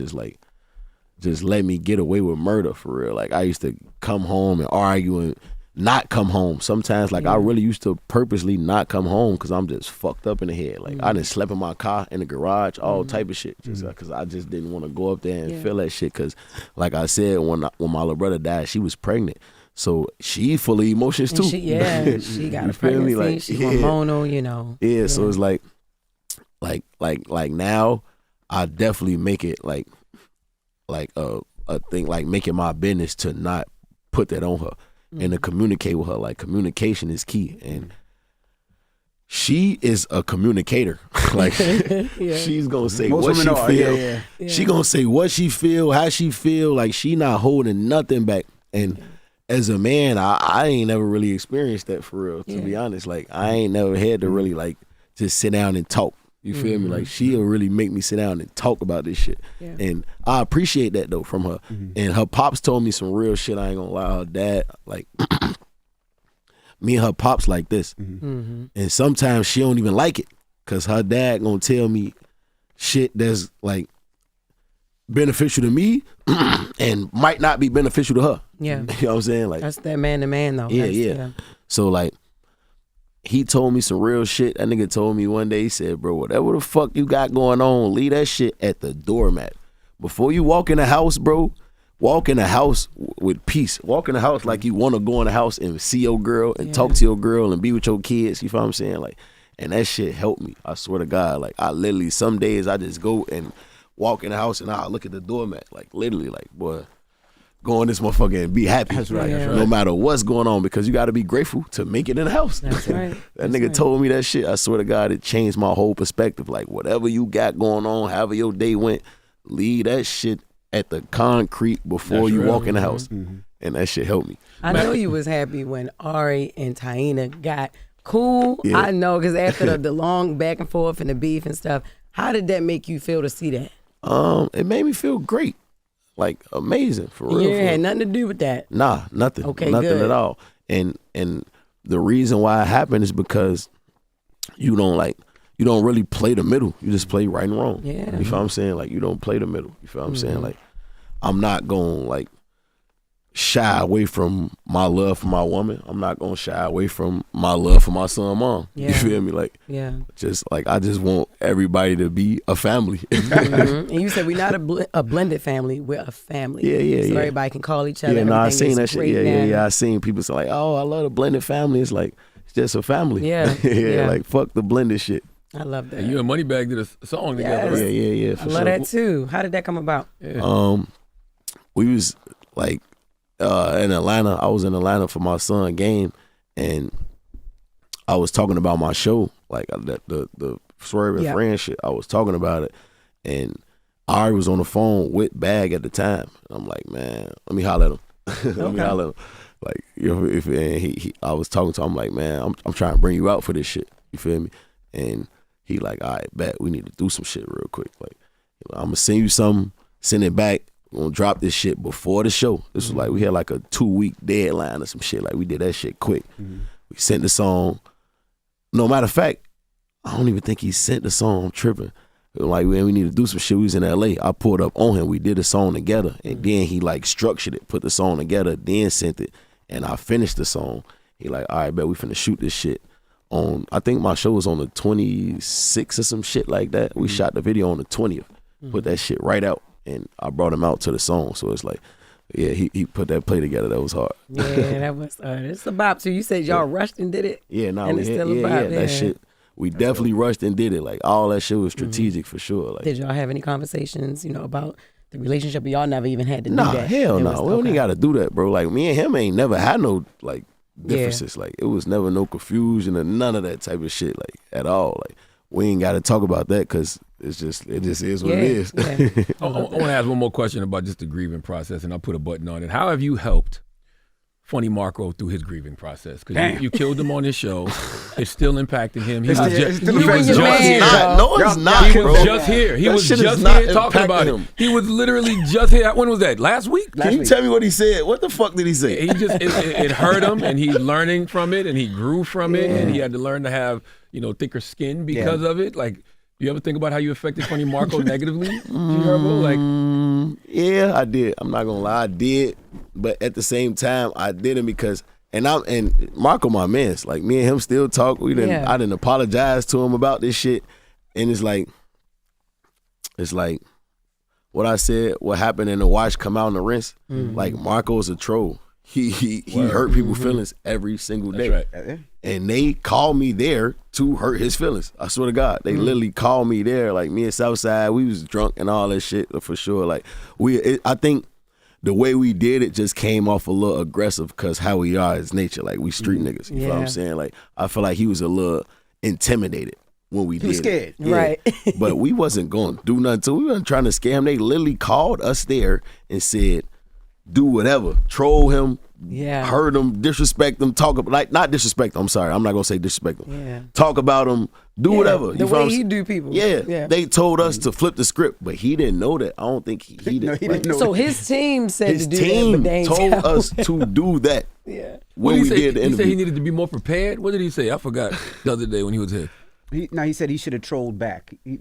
just let me get away with murder for real. Like I used to come home and argue and not come home. Sometimes like I really used to purposely not come home because I'm just fucked up in the head. Like I done slept in my car, in the garage, all type of shit. Just because I just didn't want to go up there and feel that shit. Because like I said, when my little brother died, she was pregnant. So she full of emotions too. She got a pregnancy. Like, she hormonal, you know. Yeah, so it's like now I definitely make it like a thing, like making my business to not put that on her and to communicate with her. Like communication is key, and she is a communicator. Like she's gonna say what she feel. She gonna say what she feel, how she feel. Like she not holding nothing back. And as a man, I ain't never really experienced that for real, to be honest. Like I ain't never had to really like just sit down and talk. You feel me? Like she'll really make me sit down and talk about this shit. And I appreciate that though from her. And her pops told me some real shit. I ain't gonna lie. Her dad, like me and her pops like this. And sometimes she don't even like it because her dad gonna tell me shit that's like beneficial to me and might not be beneficial to her. Yeah. You know what I'm saying? Like that's that man to man though. Yeah. So like he told me some real shit. That nigga told me one day, he said, bro, whatever the fuck you got going on, leave that shit at the doormat. Before you walk in the house, bro, walk in the house with peace. Walk in the house like you want to go in the house and see your girl and talk to your girl and be with your kids. You feel what I'm saying? Like, and that shit helped me. I swear to God. Like, I literally, some days I just go and walk in the house and I look at the doormat. Like, literally, like, boy, go in this motherfucker and be happy. That's right. No matter what's going on, because you got to be grateful to make it in the house. That's right. That nigga told me that shit. I swear to God, it changed my whole perspective. Like, whatever you got going on, however your day went, leave that shit at the concrete before you walk in the house. And that shit helped me. I know you was happy when Ari and Taina got cool. I know, because after the long back and forth and the beef and stuff, how did that make you feel to see that? It made me feel great. Like amazing, for real. Yeah, had nothing to do with that. Nah, nothing. Okay, nothing good. at all. And the reason why it happened is because you don't you don't really play the middle. You just play right and wrong. Yeah. You feel what I'm saying? Like, you don't play the middle. You feel what I'm saying? Like, I'm not going to, like, shy away from my love for my woman. I'm not going to shy away from my love for my son, mom. Yeah. You feel me? Like, just, like, I just want everybody to be a family. And you said we're not a blended family. We're a family. So everybody can call each other. Yeah, no, I seen that shit. Yeah. I seen people say, like, oh, I love the blended family. It's like, it's just a family. Yeah. Like, fuck the blended shit. I love that. And you and Moneybagg did a song together. Right? Yeah, I love that too. How did that come about? We was like in Atlanta. I was in Atlanta for my son game, and I was talking about my show, like the Swerve and Friend shit. I was talking about it, and I was on the phone with Bag at the time. And I'm like, man, let me holler at him. Let me holler at him. Like, you know, if I was talking to him, I'm like, man, I'm trying to bring you out for this shit. You feel me? And he like, all right, bet we need to do some shit real quick. Like, I'm gonna send you something, send it back. We're gonna drop this shit before the show. This was like, we had like a 2-week deadline or some shit. Like, we did that shit quick. We sent the song. No matter of fact, I don't even think he sent the song. I'm tripping. Like, we need to do some shit. We was in LA. I pulled up on him. We did a song together. And then he like structured it, put the song together, then sent it. And I finished the song. He like, all right, bet we finna shoot this shit on, I think my show was on the 26th or some shit like that. We shot the video on the 20th. Put that shit right out. And I brought him out to the song. So it's like, yeah, he put that play together. That was hard. Yeah, that was it's a bop too. You said y'all rushed and did it. Yeah, no, and it's still a bop. That shit. We definitely rushed and did it. Like, all that shit was strategic for sure. Like, did y'all have any conversations, about the relationship? Or y'all never even had to do nah, that? Hell no. We don't even got to do that, bro. Like, me and him ain't never had no like differences. Like, it was never no confusion or none of that type of shit, like, at all. Like, we ain't got to talk about that because it just is what it is. Yeah. I want to ask one more question about just the grieving process, and I'll put a button on it. How have you helped Funny Marco through his grieving process? Because you killed him on his show. It's still impacting him. He was just here. He was just here talking about him. He was literally just here. When was that? Last week? Can you tell me what he said? What the fuck did he say? He just it hurt him, and he's learning from it, and he grew from it, and he had to learn to have thicker skin because of it. Like, do you ever think about how you affected Funny Marco negatively, Herbo? Like, yeah, I did. I'm not gonna lie, I did. But at the same time, I didn't because and Marco my man's. Like, me and him still talk. I didn't apologize to him about this shit. And it's like what I said, what happened in the wash come out in the rinse. Like, Marco's a troll. He hurt people's feelings every single day. That's right. And they called me there to hurt his feelings. I swear to God. They literally called me there. Like, me and Southside, we was drunk and all that shit for sure. Like, I think the way we did it just came off a little aggressive because how we are as nature. Like, we street niggas. You know what I'm saying? Like, I feel like he was a little intimidated when we did it. He was scared. Yeah. Right. But we wasn't going to do nothing to him. We wasn't trying to scare him. They literally called us there and said, do whatever, troll him, hurt him, disrespect him, not disrespect him. I'm sorry, I'm not gonna say disrespect him. Yeah. Talk about him, do whatever. The way he do people. Yeah. They told us to flip the script, but he didn't know that. I don't think he did. No, he didn't know. So his team said His to do team that, but they ain't told tell us to do that. Yeah. When we did the He interview. said he needed to be more prepared. What did he say? I forgot the other day when he was here. He said he should have trolled back. He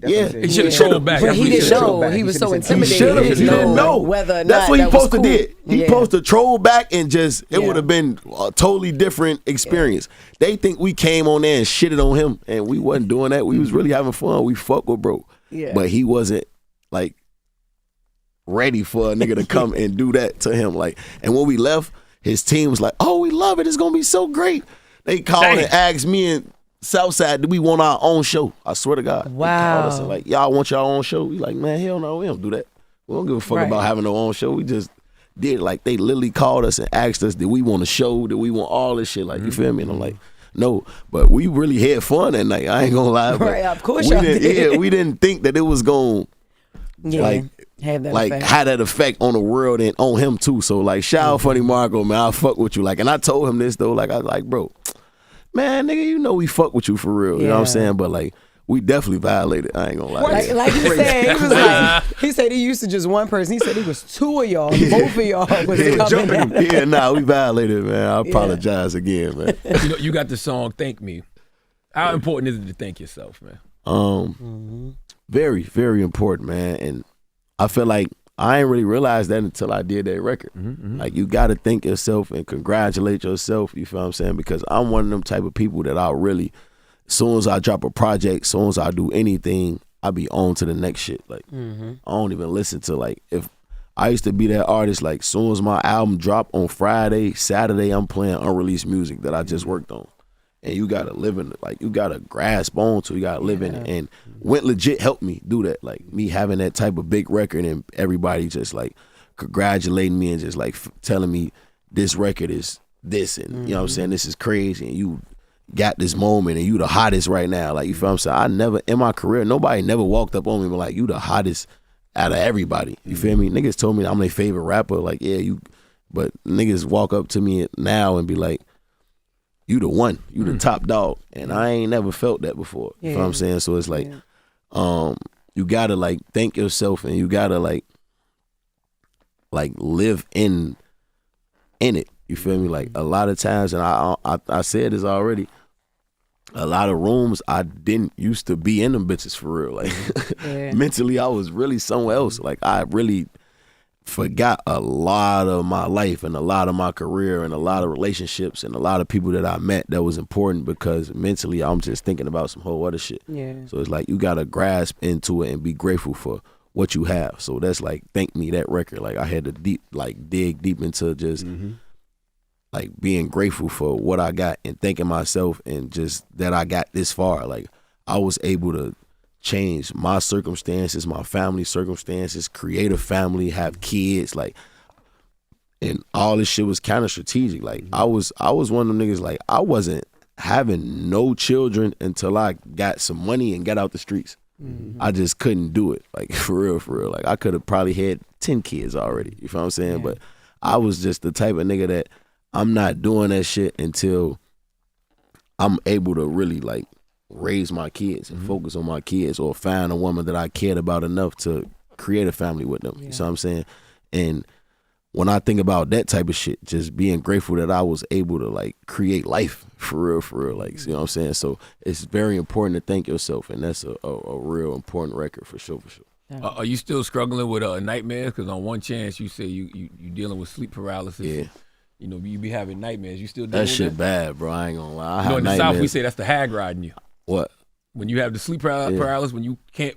should have trolled back. But he didn't know. He was so intimidated. He didn't know whether or not that's what he supposed to did. He Yeah. supposed to troll back and just it would have been a totally different experience. They think we came on there and shitted on him, and we wasn't doing that. We was really having fun. We fuck with bro, but he wasn't like ready for a nigga to come and do that to him. Like, and when we left, his team was like, "Oh, we love it. It's gonna be so great." They called and asked me and Southside, do we want our own show? I swear to God. Wow. They called us and like, y'all want your own show? We like, man, hell no, we don't do that. We don't give a fuck about having our own show. We just did. Like, they literally called us and asked us, did we want a show? Did we want all this shit? Like, you feel me? And I'm like, no. But we really had fun that night. I ain't gonna lie. But Right, of course y'all did. Yeah, we didn't think that it was gonna have that effect. had that effect on the world and on him too. So like, shout out Funny Marco, man. I fuck with you. Like, and I told him this though. Like, I was like, bro, man, nigga, you know we fuck with you for real. You know what I'm saying? But like, we definitely violated. I ain't gonna lie. Like he said, he was like, he said he used to just one person. He said it was two of y'all. Both of y'all was coming down. Yeah, nah, we violated, man. I apologize again, man. You got the song "Thank Me." How important is it to thank yourself, man? Very, very important, man. And I feel like I ain't really realized that until I did that record. Like, you got to thank yourself and congratulate yourself, you feel what I'm saying? Because I'm one of them type of people that I really, as soon as I drop a project, as soon as I do anything, I be on to the next shit. Like, I don't even listen to, like, if I used to be that artist, like, as soon as my album dropped on Friday, Saturday, I'm playing unreleased music that I just worked on. And you gotta live in it, like, you gotta grasp on to, you gotta live in it. And Went legit helped me do that, like, me having that type of big record and everybody just like congratulating me and just like telling me this record is this, and you know what I'm saying, this is crazy, and you got this moment and you the hottest right now, like, you feel what I'm saying? I never in my career, nobody never walked up on me and be like, you the hottest out of everybody, you feel me? Niggas told me I'm their favorite rapper, like, yeah, you, but niggas walk up to me now and be like, you the one, you the top dog. And I ain't never felt that before. You know what I'm saying? So it's like, you gotta like thank yourself, and you gotta like live in it. You feel me? Like, a lot of times, and I said this already, a lot of rooms I didn't used to be in them bitches for real. Like, mentally I was really somewhere else. Like, I really forgot a lot of my life and a lot of my career and a lot of relationships and a lot of people that I met that was important, because mentally I'm just thinking about some whole other shit. So it's like, you gotta grasp into it and be grateful for what you have. So that's like, thank me, that record. Like, I had to dig deep into just like being grateful for what I got and thanking myself, and just that I got this far. Like, I was able to change my circumstances, my family circumstances, create a family, have kids, like, and all this shit was kind of strategic. Like, I was one of them niggas, like, I wasn't having no children until I got some money and got out the streets. I just couldn't do it, like, for real. Like, I could have probably had 10 kids already, you feel what I'm saying? But I was just the type of nigga that I'm not doing that shit until I'm able to really like raise my kids and focus on my kids, or find a woman that I cared about enough to create a family with them. You know what I'm saying? And when I think about that type of shit, just being grateful that I was able to like create life for real, like, you know what I'm saying? So it's very important to thank yourself, and that's a real important record for sure. Are you still struggling with nightmares? Because on one chance you say you dealing with sleep paralysis. Yeah. You know, you be having nightmares. You still dealing with that shit bad, bro. I ain't gonna lie. You know, in the South we say that's the hag riding you. What? When you have the sleep paralysis, when you can't,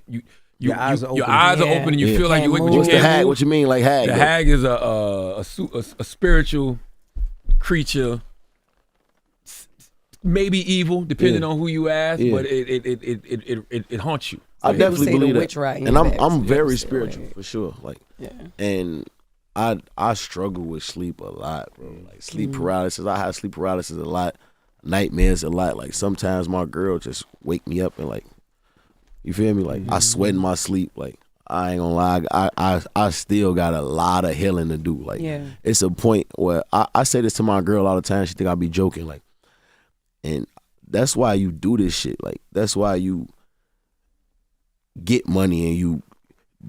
your eyes are open and you Yeah. feel like you're waking, but you What's can't the hag? move. What you mean, like hag? The though? hag is a spiritual creature, maybe evil, depending on who you ask, but it haunts you. I definitely believe that, witch riding and your back, so I'm you very have to stay away. spiritual for sure. Like, and I struggle with sleep a lot, bro. Like, sleep paralysis. I have sleep paralysis a lot, nightmares a lot. Like, sometimes my girl just wake me up and like, you feel me? Like, I sweat in my sleep. Like, I ain't gonna lie, I still got a lot of healing to do. Like, it's a point where I say this to my girl all the time. She think I be joking. Like, and that's why you do this shit. Like, that's why you get money and you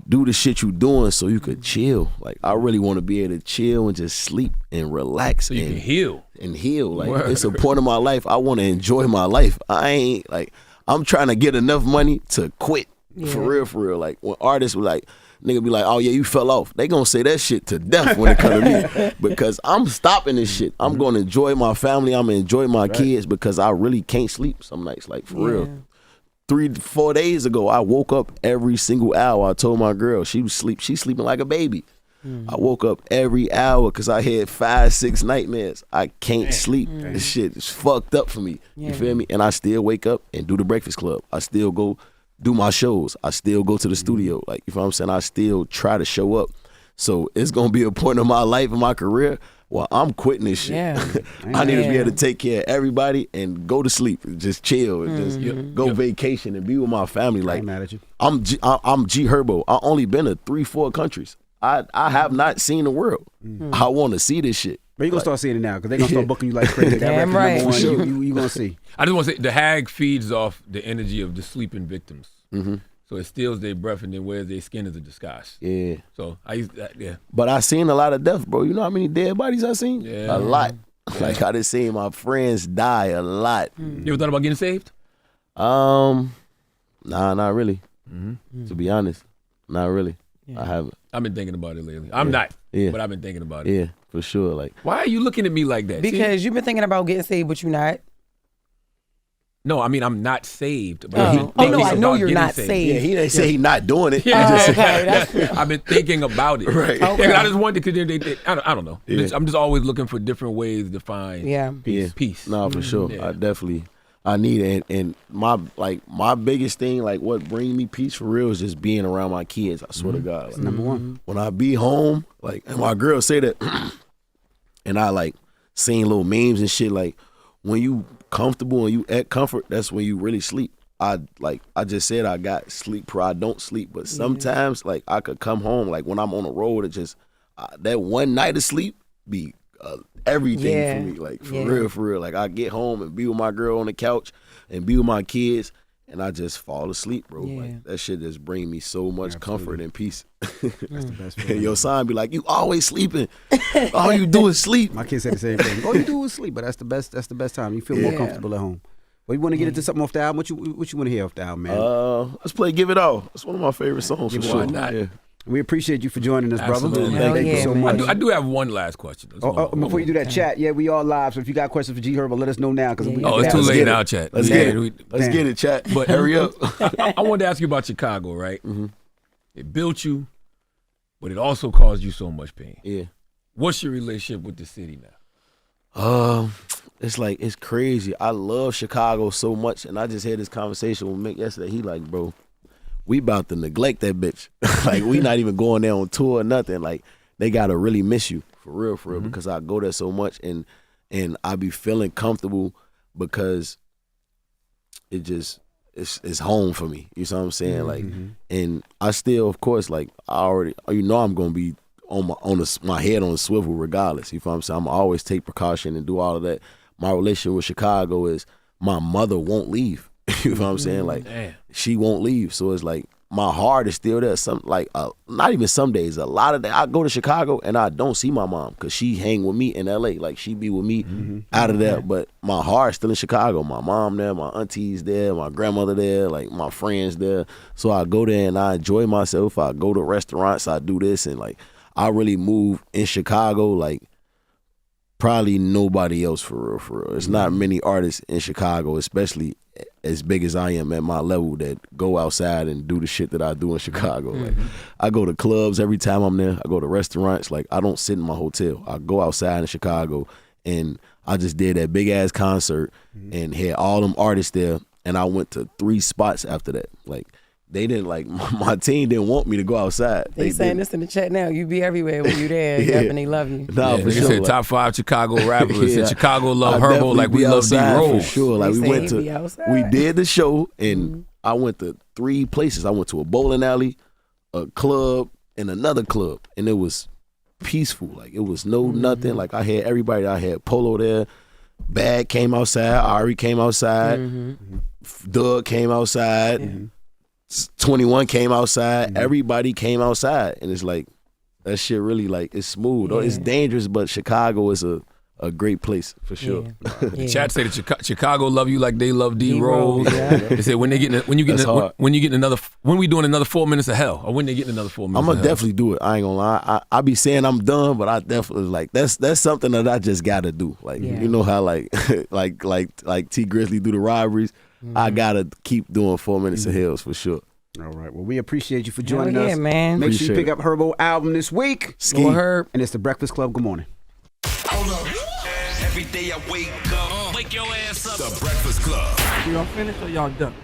do the shit you doing so you could chill. Like, I really want to be able to chill and just sleep and relax, so you can heal and heal. Like, it's a point of my life. I want to enjoy my life. I ain't like, I'm trying to get enough money to quit. For real. Like, when artists were like, nigga be like, oh yeah, you fell off, they gonna say that shit to death when it comes to me, because I'm stopping this shit. I'm gonna enjoy my family. I'm gonna enjoy my kids, because I really can't sleep some nights. Like, for real. 3-4 days ago, I woke up every single hour. I told my girl she's sleeping like a baby. I woke up every hour because I had 5-6 nightmares. I can't sleep. This shit is fucked up for me. You feel me? And I still wake up and do the Breakfast Club. I still go do my shows. I still go to the studio. Like, you know what I'm saying? I still try to show up. So it's gonna be a point in my life and my career where I'm quitting this shit. I need to be able to take care of everybody and go to sleep, and just chill, and just go vacation and be with my family. Like, I'm mad at you. I'm G Herbo. I only been to 3-4 countries. I have not seen the world. I want to see this shit. But you're going to start seeing it now, because they're going to start booking you like crazy. That Damn record right. number one, you going to see. I just want to say, the hag feeds off the energy of the sleeping victims. So it steals their breath and then wears their skin as a disguise. Yeah. So I used that, But I seen a lot of death, bro. You know how many dead bodies I seen? Yeah. A lot. Like, I just seen my friends die a lot. You ever thought about getting saved? Nah, not really. To be honest, not really. I haven't. I've been thinking about it lately. I'm not, but I've been thinking about it. Yeah, for sure. Like, why are you looking at me like that? Because you've been thinking about getting saved, but you're not. No, I mean I'm not saved. But no, I know you're not saved. yeah, he didn't say he not doing it. I've been thinking about it. Right. Okay. I just wanted because I don't know. I'm just always looking for different ways to find peace. No, for sure. I need it. And my biggest thing, like what brings me peace for real is just being around my kids. I swear to God. Like, Number one. When I be home, like, and my girl say that, and I like seeing little memes and shit, like when you comfortable and you at comfort, that's when you really sleep. I just said I got sleep I don't sleep, but sometimes like I could come home, like when I'm on the road, it just that one night of sleep be everything for me, like for real. Like I get home and be with my girl on the couch and be with my kids, and I just fall asleep, bro. Like that shit just bring me so much comfort and peace. That's the best. And your son be like, you always sleeping. All you do is sleep. My kids say the same thing. All you do is sleep, but that's the best. That's the best time. You feel more comfortable at home. Well, you want to get into something off the album? What you want to hear off the album, man? Let's play "Give It All." It's one of my favorite songs for sure. Not? We appreciate you for joining us, brother. Absolutely. Thank you so much. I do have one last question. Before you do that, chat. Yeah, we all live. So if you got questions for G Herbo, let us know now. It's too late now, chat. Let's get it, chat. But hurry up. I wanted to ask you about Chicago, right? It built you, but it also caused you so much pain. Yeah. What's your relationship with the city now? It's like, it's crazy. I love Chicago so much, and I just had this conversation with Meek yesterday. He like, bro, we about to neglect that bitch. Like, we not even going there on tour or nothing. Like, they gotta really miss you for real, because I go there so much, and I be feeling comfortable because it just it's home for me. You know what I'm saying? Like, and I still, of course, like I already, I'm gonna be on my head on a swivel regardless. You know what I'm saying? I'm always take precaution and do all of that. My relationship with Chicago is my mother won't leave. You know what I'm saying? Like, she won't leave. So it's like my heart is still there. Some like not even some days. A lot of days I go to Chicago and I don't see my mom because she hang with me in LA. Like, she be with me out of there. But my heart's still in Chicago. My mom there, my aunties there, my grandmother there, like my friends there. So I go there and I enjoy myself. I go to restaurants. I do this, and like I really move in Chicago like probably nobody else for real. It's not many artists in Chicago, especially as big as I am at my level, that go outside and do the shit that I do in Chicago. Like, I go to clubs every time I'm there. I go to restaurants. Like, I don't sit in my hotel. I go outside in Chicago, and I just did that big ass concert and had all them artists there. And I went to 3 spots after that. Like, they didn't, like, my team didn't want me to go outside. They saying this in the chat now. You be everywhere when you there. And they love you. No, for sure. Said top 5 Chicago rappers. Said Chicago love Herbo like we love D-Rose. For sure. Like, we did the show, and I went to 3 places. I went to a bowling alley, a club, and another club. And it was peaceful. Like, it was nothing. Like, I had everybody. I had Polo there. Bag came outside. Ari came outside. Doug came outside. 21 came outside. Everybody came outside, and it's like that shit really, like, it's smooth. It's dangerous, but Chicago is a great place for sure. The chat say that Chicago love you like they love D-Rose. They say when we doing another 4 minutes of hell, or when they getting another 4 minutes. I'm gonna definitely do it. I ain't gonna lie. I be saying I'm done, but I definitely, like, that's something that I just gotta do. Like, you know how like T Grizzly do the robberies. I gotta keep doing 4 minutes of hells for sure. All right. Well, we appreciate you for joining us. Man. Make sure you pick up Herbo album this week. Herb. And it's the Breakfast Club. Good morning. Hold up. Every day I wake up, wake your ass up. The Breakfast Club. Y'all finished or y'all done?